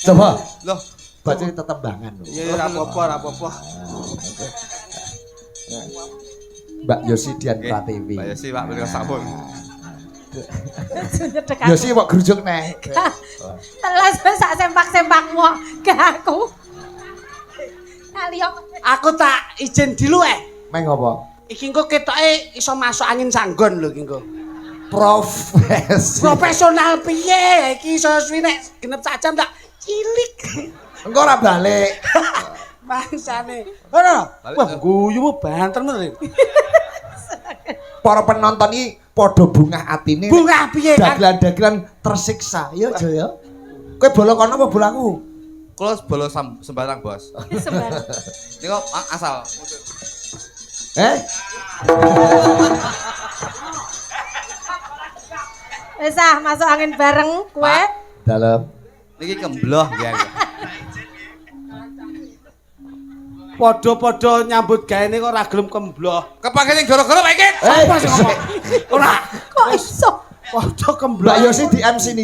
S2: Coba.
S4: Loh,
S2: Baca tetembangan lho.
S1: Ya ora apa-apa.
S2: Mbak Yosi Dian Pratiwi.
S4: Mbak Yosi Pak beli sabun.
S2: Yosi kok grujuk nek.
S3: Telas sak sempak-sempakmu gak aku. Kaliyo.
S1: Aku tak izin dulu
S2: Meng apa?
S1: Iki engko ketoke iso masuk angin sanggon lho iki engko.
S2: Profesional
S1: piye? Iki iso suwi nek genep sak jam tak cilik.
S2: Engko ora balik.
S1: Bangsane. Ngono. Wah, guyumu banter men.
S2: Para penonton iki padha bungah atine.
S1: Bungah piye kan?
S2: Dagelan-dagelan tersiksa. Ya aja ya. Kowe bola kono apa bolaku?
S4: Kulo bolo sembarang, Bos.
S3: Sembarang.
S4: Niku asal.
S3: Wis masuk angin bareng kowe.
S4: Pak.
S2: Dalem.
S4: Niki kembloh ya.
S1: Padha-padha nyambut gaene kok ora gelem kembloh.
S4: Kepake sing gara-gara Pak iki.
S1: Apa sing ngomong? Ora.
S3: Kok iso?
S1: Padha kembloh.
S2: Mbak Yosi di MC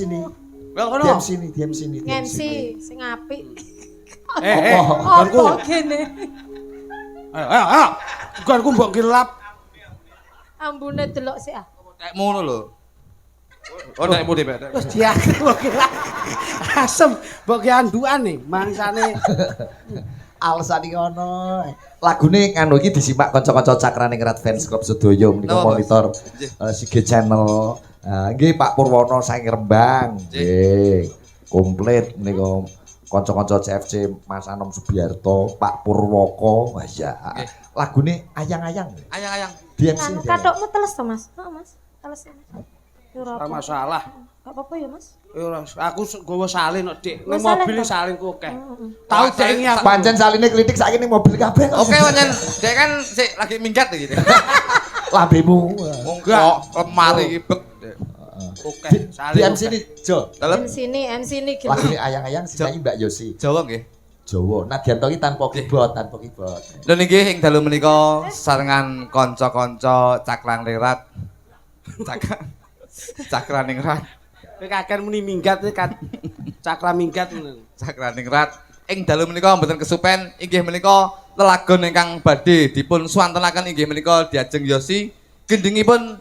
S2: nih.
S1: Well,
S2: Di
S1: ngono.
S2: MC nih.
S3: MC sing apik.
S1: Aku.
S3: Apa kene?
S1: Ayo. Bukanku mbok gelap.
S3: Ambune delok sik ah.
S4: Nek ngono lho. Oh, nek mudi, Pak.
S1: Terus diakhir mbok gelap. Asem, mbok ki andukan nih mangsane.
S2: Alasan iki ono. Lagune nganu iki disimak kanca-kanca Cakrane Ngerat Fans Club sedaya menika
S4: Napa, Bos?
S2: monitor Sige Channel. Nggih Pak Purwono saking Rembang. Nggih. Komplit menika kanca-kanca CFC Mas Anom Subiarto, Pak Purwoko. Wah ya. Lagune ayang-ayang.
S4: Ayang-ayang.
S2: DMC.
S3: Anu kathokmu teles to, Mas? Heeh, Mas. Teles.
S1: Ora masalah.
S3: Gak apa-apa ya, Mas?
S1: Ora, aku gowo salin kok, Dik. Ning
S3: Oh, salin
S1: mobil
S3: toh?
S1: salinku akeh.
S4: Tahu,
S1: Tahu dengi aku.
S2: Pancen saline klitik saiki ning mobil kabeh.
S4: Oke, pancen dek kan sik lagi minggat gitu.
S2: Lambemu.
S4: Enggak, lemari iki bek.
S1: Oke,
S2: Di
S1: salin.
S2: MC ini Jo.
S4: Dalem
S3: MC ini gitu.
S2: Lagune ayang-ayang sinyanyi Mbak Yosi.
S4: Jawa nggih.
S2: Jawa. Nadianto iki tanpa keyboard.
S4: Lho niki ing dalu menika sarengan kanca-kanca Caklang Lerat Cakraningrat.
S1: Kowe kakean muni minggat kan. Cakra minggat ngono.
S4: Cakraningrat. Ing dalu menika mboten kesupen inggih menika lelagon ingkang badhe dipun swantenaken inggih menika Diajeng Yosi gendhengipun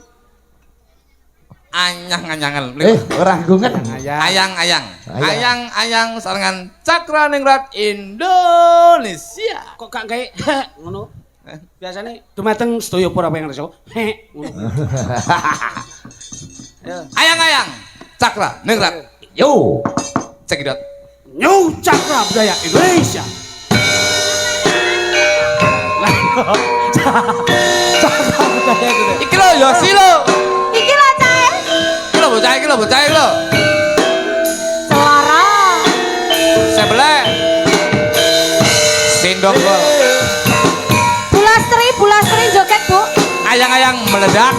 S4: anyang-anyangan.
S2: Ora gunget.
S4: Ayang sarengan Cakraningrat Indonesia.
S1: Kok gak gawe ngono? Biasane dumateng sedaya para pangarsa. Ngono.
S4: Ayang Cakraningrat.
S2: Yo.
S4: Cekidot.
S1: New Cakra Budaya Indonesia. Cakra Budaya Indonesia.
S4: Iki lho Yosi lho.
S3: Iki lho cae.
S4: Iki lho bocah iki lho.
S3: Suara.
S4: Sebelah. Sindong gol.
S3: Bulastri joget, Bu.
S4: Ayang-ayang meledak.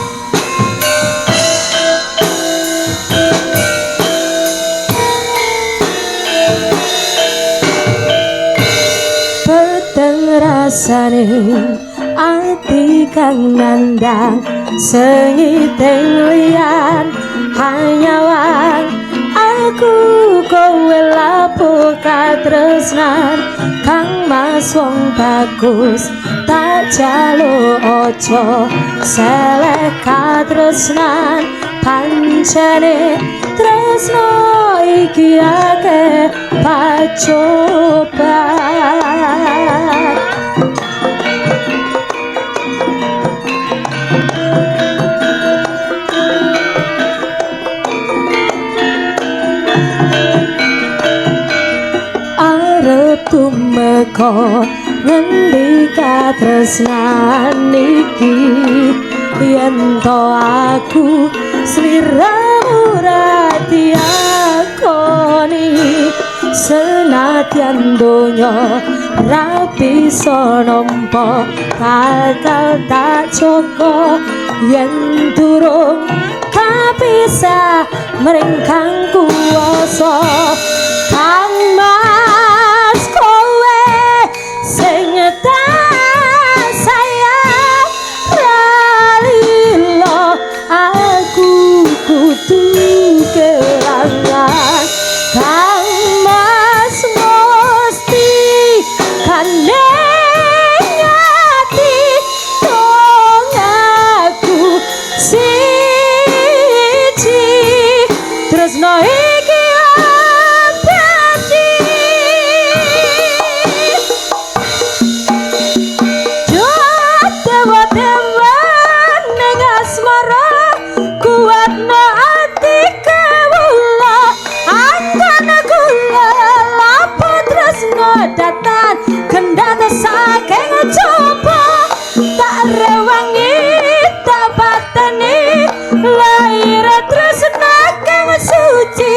S6: Peteng rasane ati kang nandang sengiting liyan hanyawan aku kowe lapo katresnan kang mas wong bagus tak jaluk ojo selek katresnan pancene tresno iki akeh pacoban. Arep tumeka ngendi katresnan iki yen to aku sliramu ra diakoni senadyan donya ra bisa nampa bakal tak joko yen durung kapisah mring kang kuwasa kang mas kowe sing tak sayang ralilo aku kudu kelangan kang mas mesti kaneng ati dong aku siji tresno iki abadi dewa-dewa ning asmara kuatno ati kawula akan kula lapo tresno datan kendhane saking coba tak rewangi tak pateni lair tresna kang suci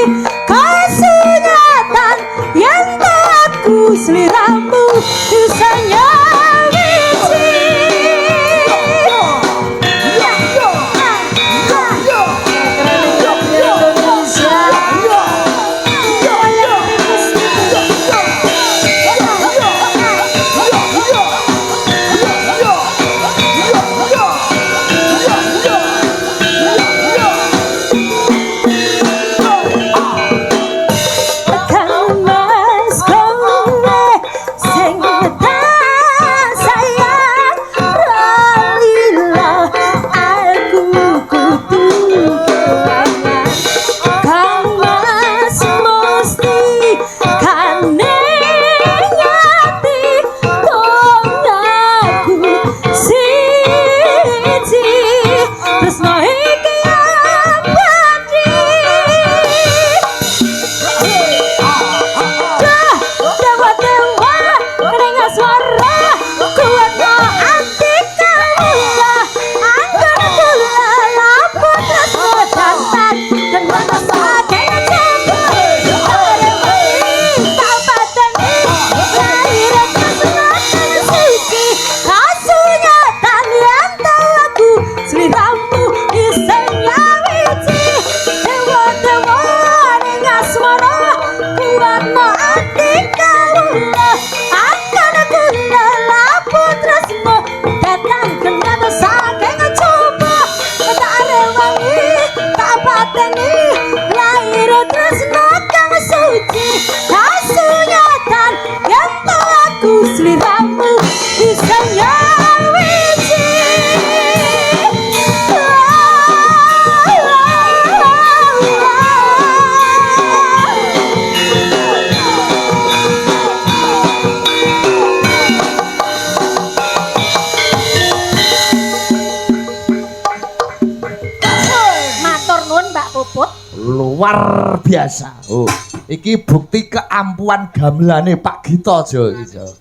S3: pateni lahir tresno kang suci kasunyatan yen to aku sliramu bisa nyawiji
S2: luar biasa. Oh, iki bukti keampuhan gamelane Pak Gito Jo iso.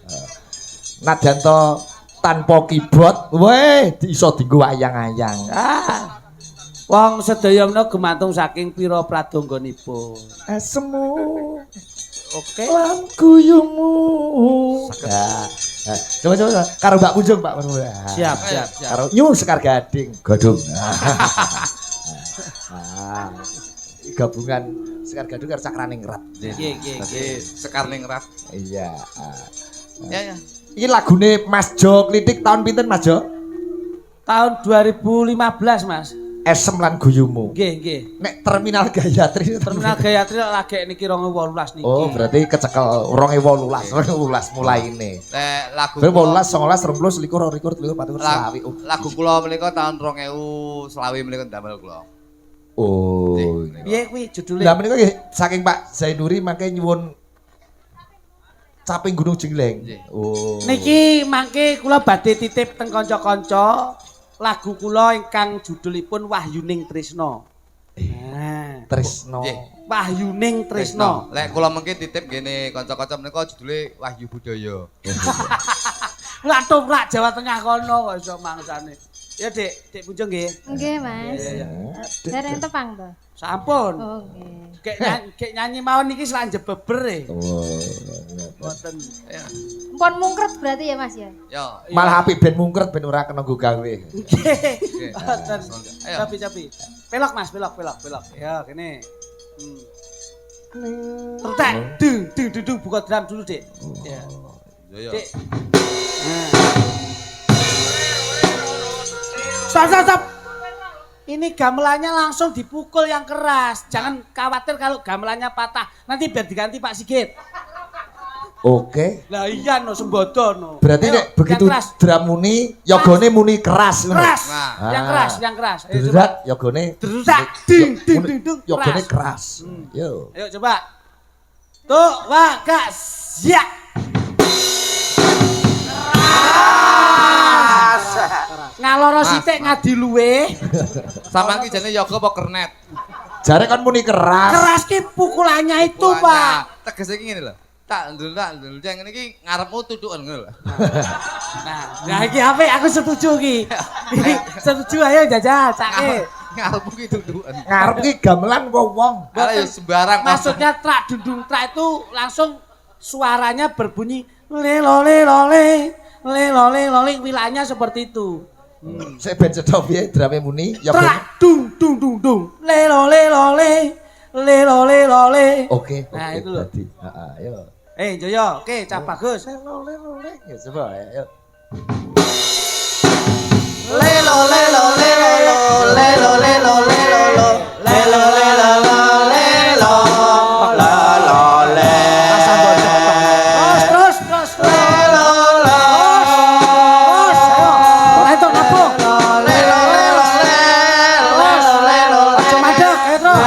S2: Nadyan to tanpa keyboard, weh iso dienggo ayang-ayang.
S1: Wong sedaya menawa gumantung saking pira pradangganipun.
S2: Asemu.
S1: Oke.
S2: Lan guyumu. Coba karo Mbak Punjung, Pak.
S1: Siap.
S2: Karo Nyu Sekar Gading, Godhong. Gabungan Sekar Gading karo Cakraningrat.
S1: Nggih.
S4: Sekar ningrat.
S2: Iya.
S4: Ya.
S2: Iki lagune Mas Jo Klitik tahun pinten Mas Jo?
S1: Tahun 2015, Mas.
S2: Esem lan guyumu.
S1: Nggih.
S2: Nek Terminal Gayatri.
S1: Terminal Gayatri lagi niki 2018 niki.
S2: Oh, berarti kecekel 2018 mulai ini.
S4: Nek lagu
S2: 2018, 19, 20, 21, 22, 23, 24,
S4: lagu kula menika tahun 2020 menika damel kula.
S2: Oh.
S1: Piye kuwi judule?
S2: Lah menika nggih saking Pak Zainuri mangke nyuwun Caping Gunung Jengleng. Oh.
S1: Niki mangke kula badhe titip teng kanca-kanca lagu kula ingkang judulipun Wahyuning Tresna. Nah,
S2: Tresno.
S4: Nggih.
S1: Wahyuning Tresna.
S4: Lek kula mengki titip ngene kanca-kanca menika judule Wahyu Budaya.
S1: Lah toprak Jawa Tengah kono kok iso mangsane. Ya, Dik Punjung nggih.
S3: Nggih, Mas. Dereng tepang to.
S1: Sampun.
S3: Oh, nggih.
S1: Kek nyanyi mawon niki selak jebeber e.
S2: Oh.
S1: Mboten.
S3: Mpun mungkret berarti ya, Mas ya.
S4: Yo.
S2: Malah apik ben mungkret ben ora kena nggo gawe.
S1: Nggih. Mboten.
S4: Ayo.
S1: Capi. Pelok Mas, pelok. Ya, kene. Entek, dung buka drum dulu, Dik. Ya.
S4: Yo.
S1: Dik. Stop. Ini gamelannya langsung dipukul yang keras. Jangan khawatir kalau gamelannya patah. Nanti biar diganti Pak Sigit.
S2: Oke.
S1: Lah iya no sembodo no.
S2: Berarti
S1: Ayo,
S2: nek begitu
S1: yang keras.
S2: drum muni, yogone muni keras ngono.
S1: Keras.
S4: Nah.
S1: Yang keras. Ayo coba.
S2: Derat yogone.
S1: Derat. Dung.
S2: Yogone
S1: Keras.
S2: keras. Yo.
S1: Ayo coba. Tuh, wagas. Ya. Ngaloro sithik ngadi luwe.
S4: Sampeyan ki jane yoga apa kernet?
S2: Jare kan muni keras.
S1: Keras ki pukulannya itu, Pak.
S4: Tegese iki ngene lho. Tak ndul jeng ngene iki ngarepmu tutuken ngono lho.
S1: Nah iki apik aku setuju ki. Setuju ayo jajal cake.
S4: Ngarepmu ki tutuken.
S2: Ngarep ki gamelan wong.
S4: Ala ya sembarang.
S1: Maksudnya trak dundung trak itu langsung suaranya berbunyi lelole wilayahnya seperti itu.
S2: Saya ben cedhak piye drame muni yogone.
S1: Trak dung lelole.
S2: Oke.
S1: Nah, itu loh.
S2: Berarti. Heeh, ayo.
S1: Joyo, oke, cap bagus.
S2: Lele. Ya coba ayo.
S1: Terus. Ayo, itu nabuh. Aja madek, ayo terus.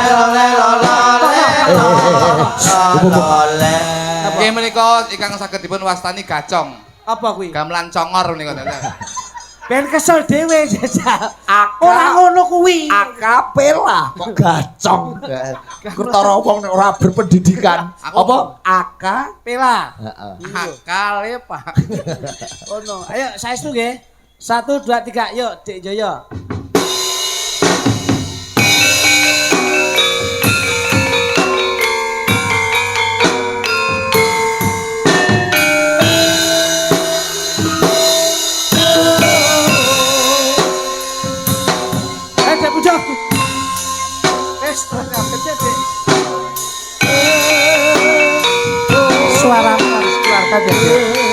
S4: Nggih menika ingkang saged dipun wastani gacong.
S1: Apa kuwi?
S4: Gamelan congor menika.
S1: Ben kesel dhewe jajal. Ora ngono kuwi.
S2: Akapela kok gacong. Ketara wong nek ora berpendidikan. Apa?
S1: Pela.
S2: Heeh.
S4: Akale, Pak.
S1: Oh no. Ayo saestu nggih. 1 2 3 yuk Dik Joyo. Dik Pujo. Wes, kecet Dik. Suara harus keluarkan Dik.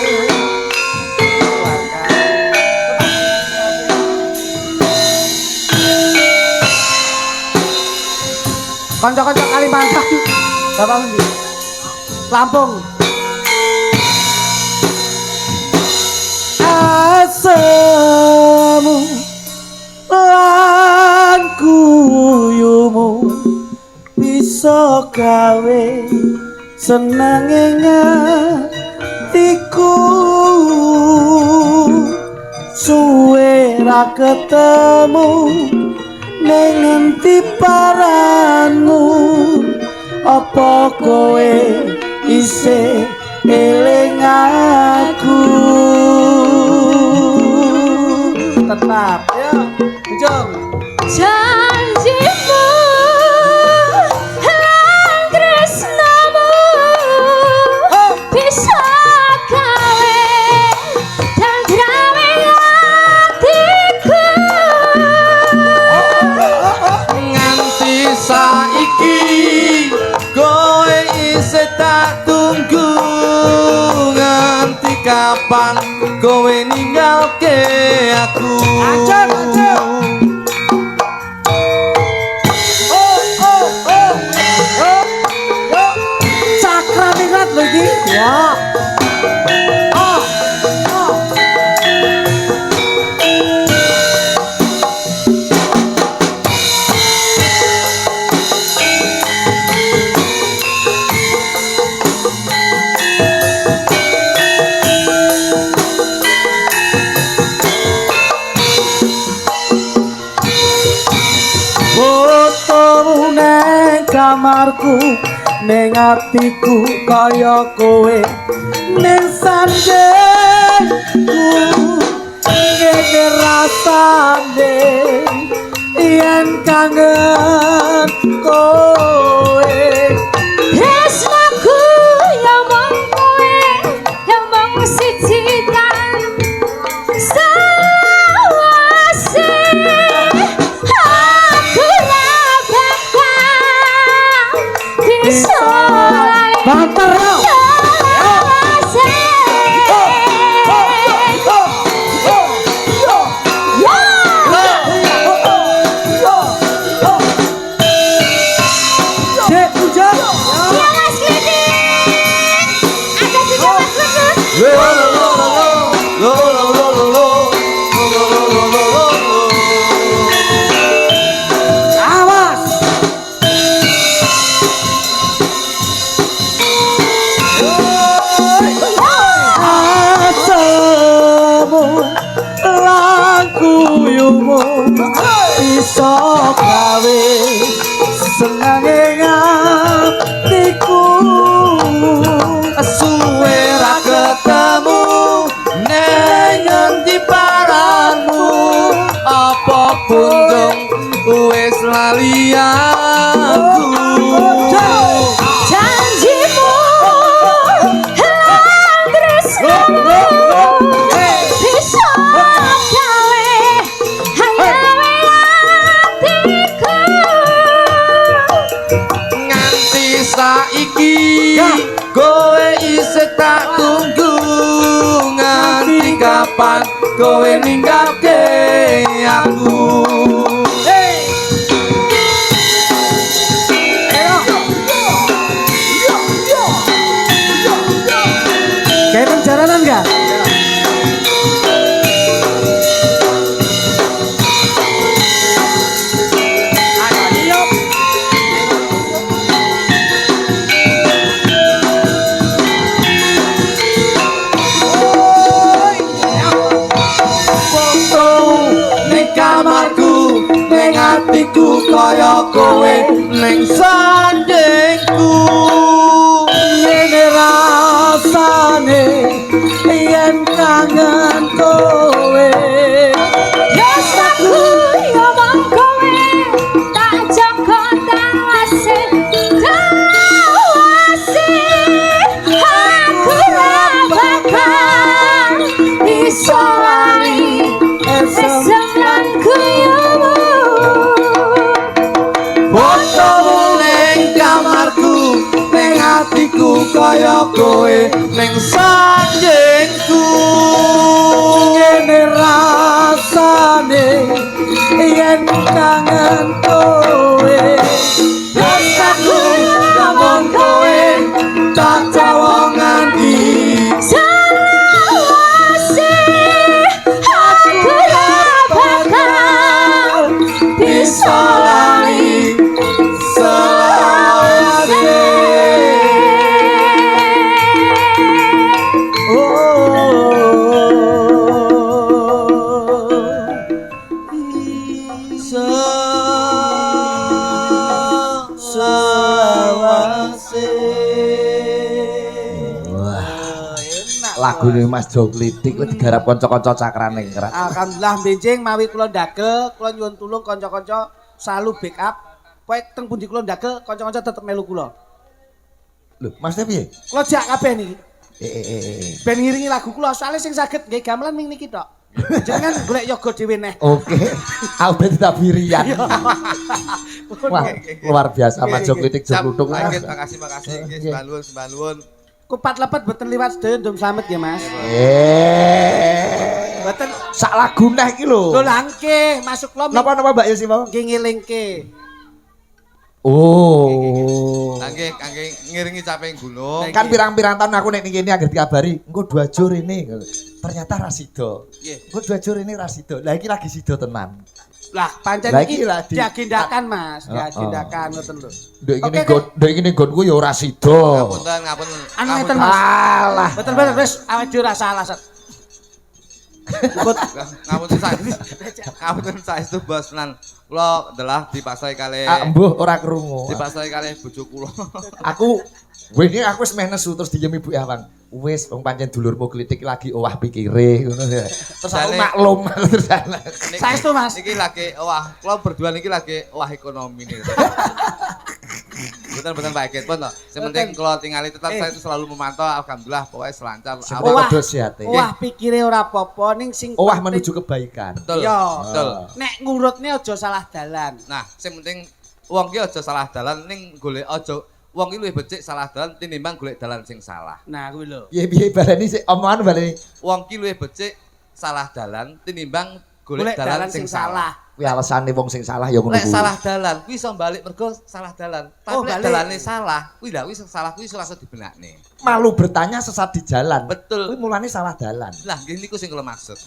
S1: Kanca-kanca Kalimantan. Bapak Endi? Lampung. Asemu lan kuyumu bisa gawe senenge ngatiku suwe ra ketemu ning endi paranmu apa kowe isih eling aku tetap ya Jong
S6: Janjimu lan tresnamu bisa gawe tentrame hatiku
S4: Nganti saiki kowe isih tak tunggu nganti kapan kowe ninggalke aku
S1: Ancen Cakra ningrat lho iki ya fotomu neng kamarku neng atiku kaya kowe neng sandengku ngene rasane yen kangen kowe
S6: tresnaku ya mong kowe ya mong siji tan sawase aku ra bakal bisa
S1: banter yo Cek Ujang awas asemu lan kuyumu bisa gawe senenge ngatiku
S4: suwe ra ketemu ning endi paranmu apa kunjung wis lali aku
S6: janjimu lan tresnamu bisa gawe hanyawe hatiku
S4: nganti saiki kowe isih tak tunggu nganti kapan kowe ninggalke aku
S1: Kevin jalanan enggak?
S4: ning kamarku ning atiku kaya kowe ning sandengku
S1: Ngene rasane yen kangen kowe
S6: Rasaku ya mong kowe tak joko tawase aku ra bakal bisa lali esem lan kuyumu
S4: fotomu ning kamarku ning atiku kaya kowe ning sandengku
S1: ngene rasane yen kangen kowe
S2: lagune Mas Jo Klitik kuwi digarap kanca-kanca cakrane kerat.
S1: Alhamdulillah benjing mawi kula ndagel, kula nyuwun tulung kanca-kanca selalu backup. Pokoke teng pundi kula ndagel, kanca-kanca tetep melu kula.
S2: Lho, Mas piye?
S1: Kula jak kabeh niki.
S2: Eh.
S1: Ben ngiringi lagu kula, soalnya sing saged nggih gamelan ming niki tok. Jenengan golek yoga dhewe neh.
S2: Oke. Aku ben tabirian. Wah, luar biasa Mas Jo Klitik Jo Kluthuk.
S4: Makasih nggih sembah nuwun.
S1: Kupat lepet boten liwat sedaya ndum slamet ya Mas. Boten
S2: Sak lagu neh iki lho.
S1: lho langke masuk kula
S2: Napa Mbak Yesi mau?
S1: nggih ngelingke.
S2: Oh.
S4: Kangge ngiringi caping gunung.
S2: Kan pirang-pirang tahun aku nek ning kene anggere dikabari, engko 2 jur ini. Ternyata ra sida.
S4: Nggih.
S2: Engko 2 jur ini ra sida. Lah iki lagi sida tenan.
S1: Lah pancen
S2: Lah
S1: iki
S2: iki lah
S1: diagendakan Mas, diagendakan ngoten lho.
S2: Nduk iki
S1: Oke,
S2: ning gon, nduk iki ning gonku ya ora sida.
S4: Ngapunten.
S1: Anu ngeten Mas.
S2: Alah.
S1: Betul wis awake dhewe ra salah. Sat. Ikut
S4: Ngapunten saestu Bos tenan. Kula adalah dipasai kalih
S2: Mbuh ora krungu.
S4: dipasai kalih bojo kula.
S2: Aku wingi aku wis meh nesu terus diyem Ibu Awang. Wis wong pancen dulurmu Klitik lagi owah pikire ngono ya. Terus aku
S4: Jane-
S2: maklum terus.
S1: Saestu Mas.
S4: Niki lagi wah, kula berdua niki lagi wah ekonomi nih. Betul Pak Egit pun toh. Sementing kula tingali tetap saya itu selalu memantau alhamdulillah pokoknya selancar.
S2: Semoga
S1: Wah.
S2: wedhus sehate.
S1: Wah pikire ora apa-apa ning sing
S2: Owah
S1: penting-
S2: menuju kebaikan.
S4: Betul.
S1: Iya.
S4: Betul.
S1: Nek ngurutne aja salah dalan.
S4: Nah, sing penting wong ki aja salah dalan ning golek aja wong ki luwih becik salah dalan tinimbang golek dalan sing salah.
S1: Nah kuwi lho.
S2: Piye baleni sik omongan baleni.
S4: Wong ki luwih becik salah dalan tinimbang golek dalan sing salah.
S2: Kuwi alasane wong sing salah ya ngono
S4: Lek
S2: kuwi.
S4: salah dalan kuwi iso balik mergo salah dalan. Tapi
S1: Oh,
S4: lek
S1: balik.
S4: dalane salah, kuwi lha kuwi sing salah kuwi iso langsung dibenakne.
S2: Malu bertanya sesat di jalan.
S4: Betul.
S2: Kuwi mulane salah dalan.
S4: Lah nggih niku sing kula maksud.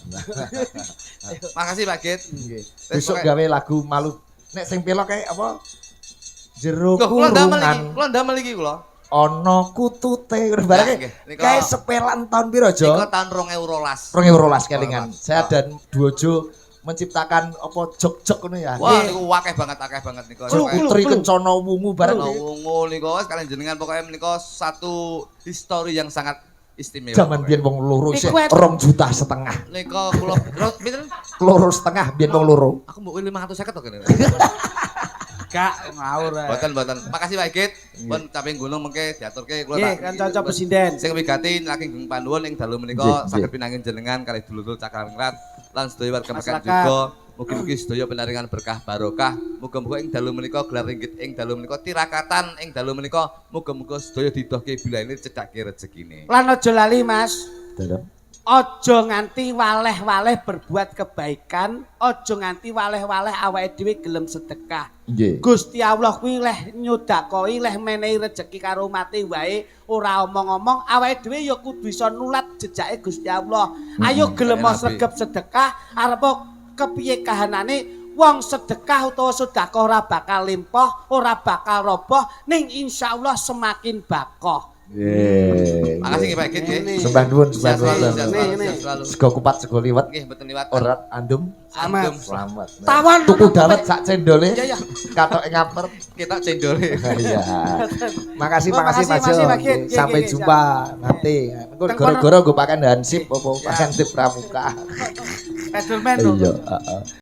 S4: Makasih Pak Git.
S2: Nggih.
S4: Wis,
S2: Besok
S4: pokoke-
S2: gawe lagu malu. Nek sing pelok kayak apa? Jero
S4: Loh, kula ndamel iki,
S2: kurungan.
S4: kula ndamel iki kula.
S2: Ana kutute ngono bareng.
S4: Nggih, nika-
S2: Kae sepelan tahun piro, Jo?
S4: Niku tahun 2012.
S2: 2012 kelingan.
S4: 2012.
S2: Saya dan Duojo menciptakan apa jog-jog ngono ya.
S4: Wah, niku akeh banget niku.
S2: Putri Kencana Wungu bareng.
S4: Nah, wungu niku wis kalian jenengan pokoknya menika satu histori yang sangat istimewa.
S2: Zaman biyen wong loro isih
S1: Iku et-
S2: 2,5 juta.
S4: Nika kula pinten?
S2: 2,5 biyen wong loro.
S4: Aku mbok 550 to kene.
S1: Gak ngawur ae.
S4: Boten. Makasih Pak Git. Pun caping gunung mengke diaturke kula
S1: Nggih, kan cocok pesinden.
S4: Sing wigati lagi geng panuwun ing dalu
S2: Nggih,
S4: menika
S2: nggih.
S4: saged pinanggih jenengan kalih dulur-dulur Cakrawingrat lan sedaya warga Mekan
S1: Masyarakat.
S4: juga. Mugi-mugi sedaya pinaringan berkah barokah. Muga-muga ing dalu menika gelar ringgit ing dalu menika tirakatan ing dalu menika muga-muga sedaya didohke bilaine cedhake rezekine.
S1: Lan aja lali Mas.
S2: Dalam.
S1: Aja nganti waleh-waleh berbuat kebaikan, aja nganti waleh-waleh awake dhewe gelem sedekah.
S2: Nggih.
S1: Gusti Allah kuwi leh nyodakoi, leh menehi rejeki karo mati wae, ora omong-omong, awake dhewe ya kudu iso nulat jejake Gusti Allah. Ayo gelem
S4: Nabi.
S1: sregep sedekah, arep kepiye kahanane wong sedekah utawa sedekah ora bakal limpah, ora bakal roboh, ning insyaallah semakin bakoh.
S2: Nggih.
S4: Makasih nggih Pak Git nggih.
S2: Sembah nuwun,
S4: Sehat selalu, sehat
S1: Nih,
S4: selalu,
S1: nih.
S4: sehat selalu.
S2: Sego kupat sego liwet.
S4: Nggih, mboten liwat.
S2: Orat andum.
S1: Aman.
S2: Selamat.
S1: Tawon.
S2: Tuku dawet sak cendole.
S1: Iya, iya.
S2: Katoke ngaper.
S4: Kita cendole.
S2: Iya. Makasih,
S1: Oh,
S2: makasih Mas Jo.
S1: makasih, Pak Git.
S2: Sampai
S1: Nggih,
S2: jumpa nanti. Engko gara-gara gue pakai hansip apa pakai hansip pramuka.
S1: Edelman
S2: Iya,
S1: lho.
S2: heeh.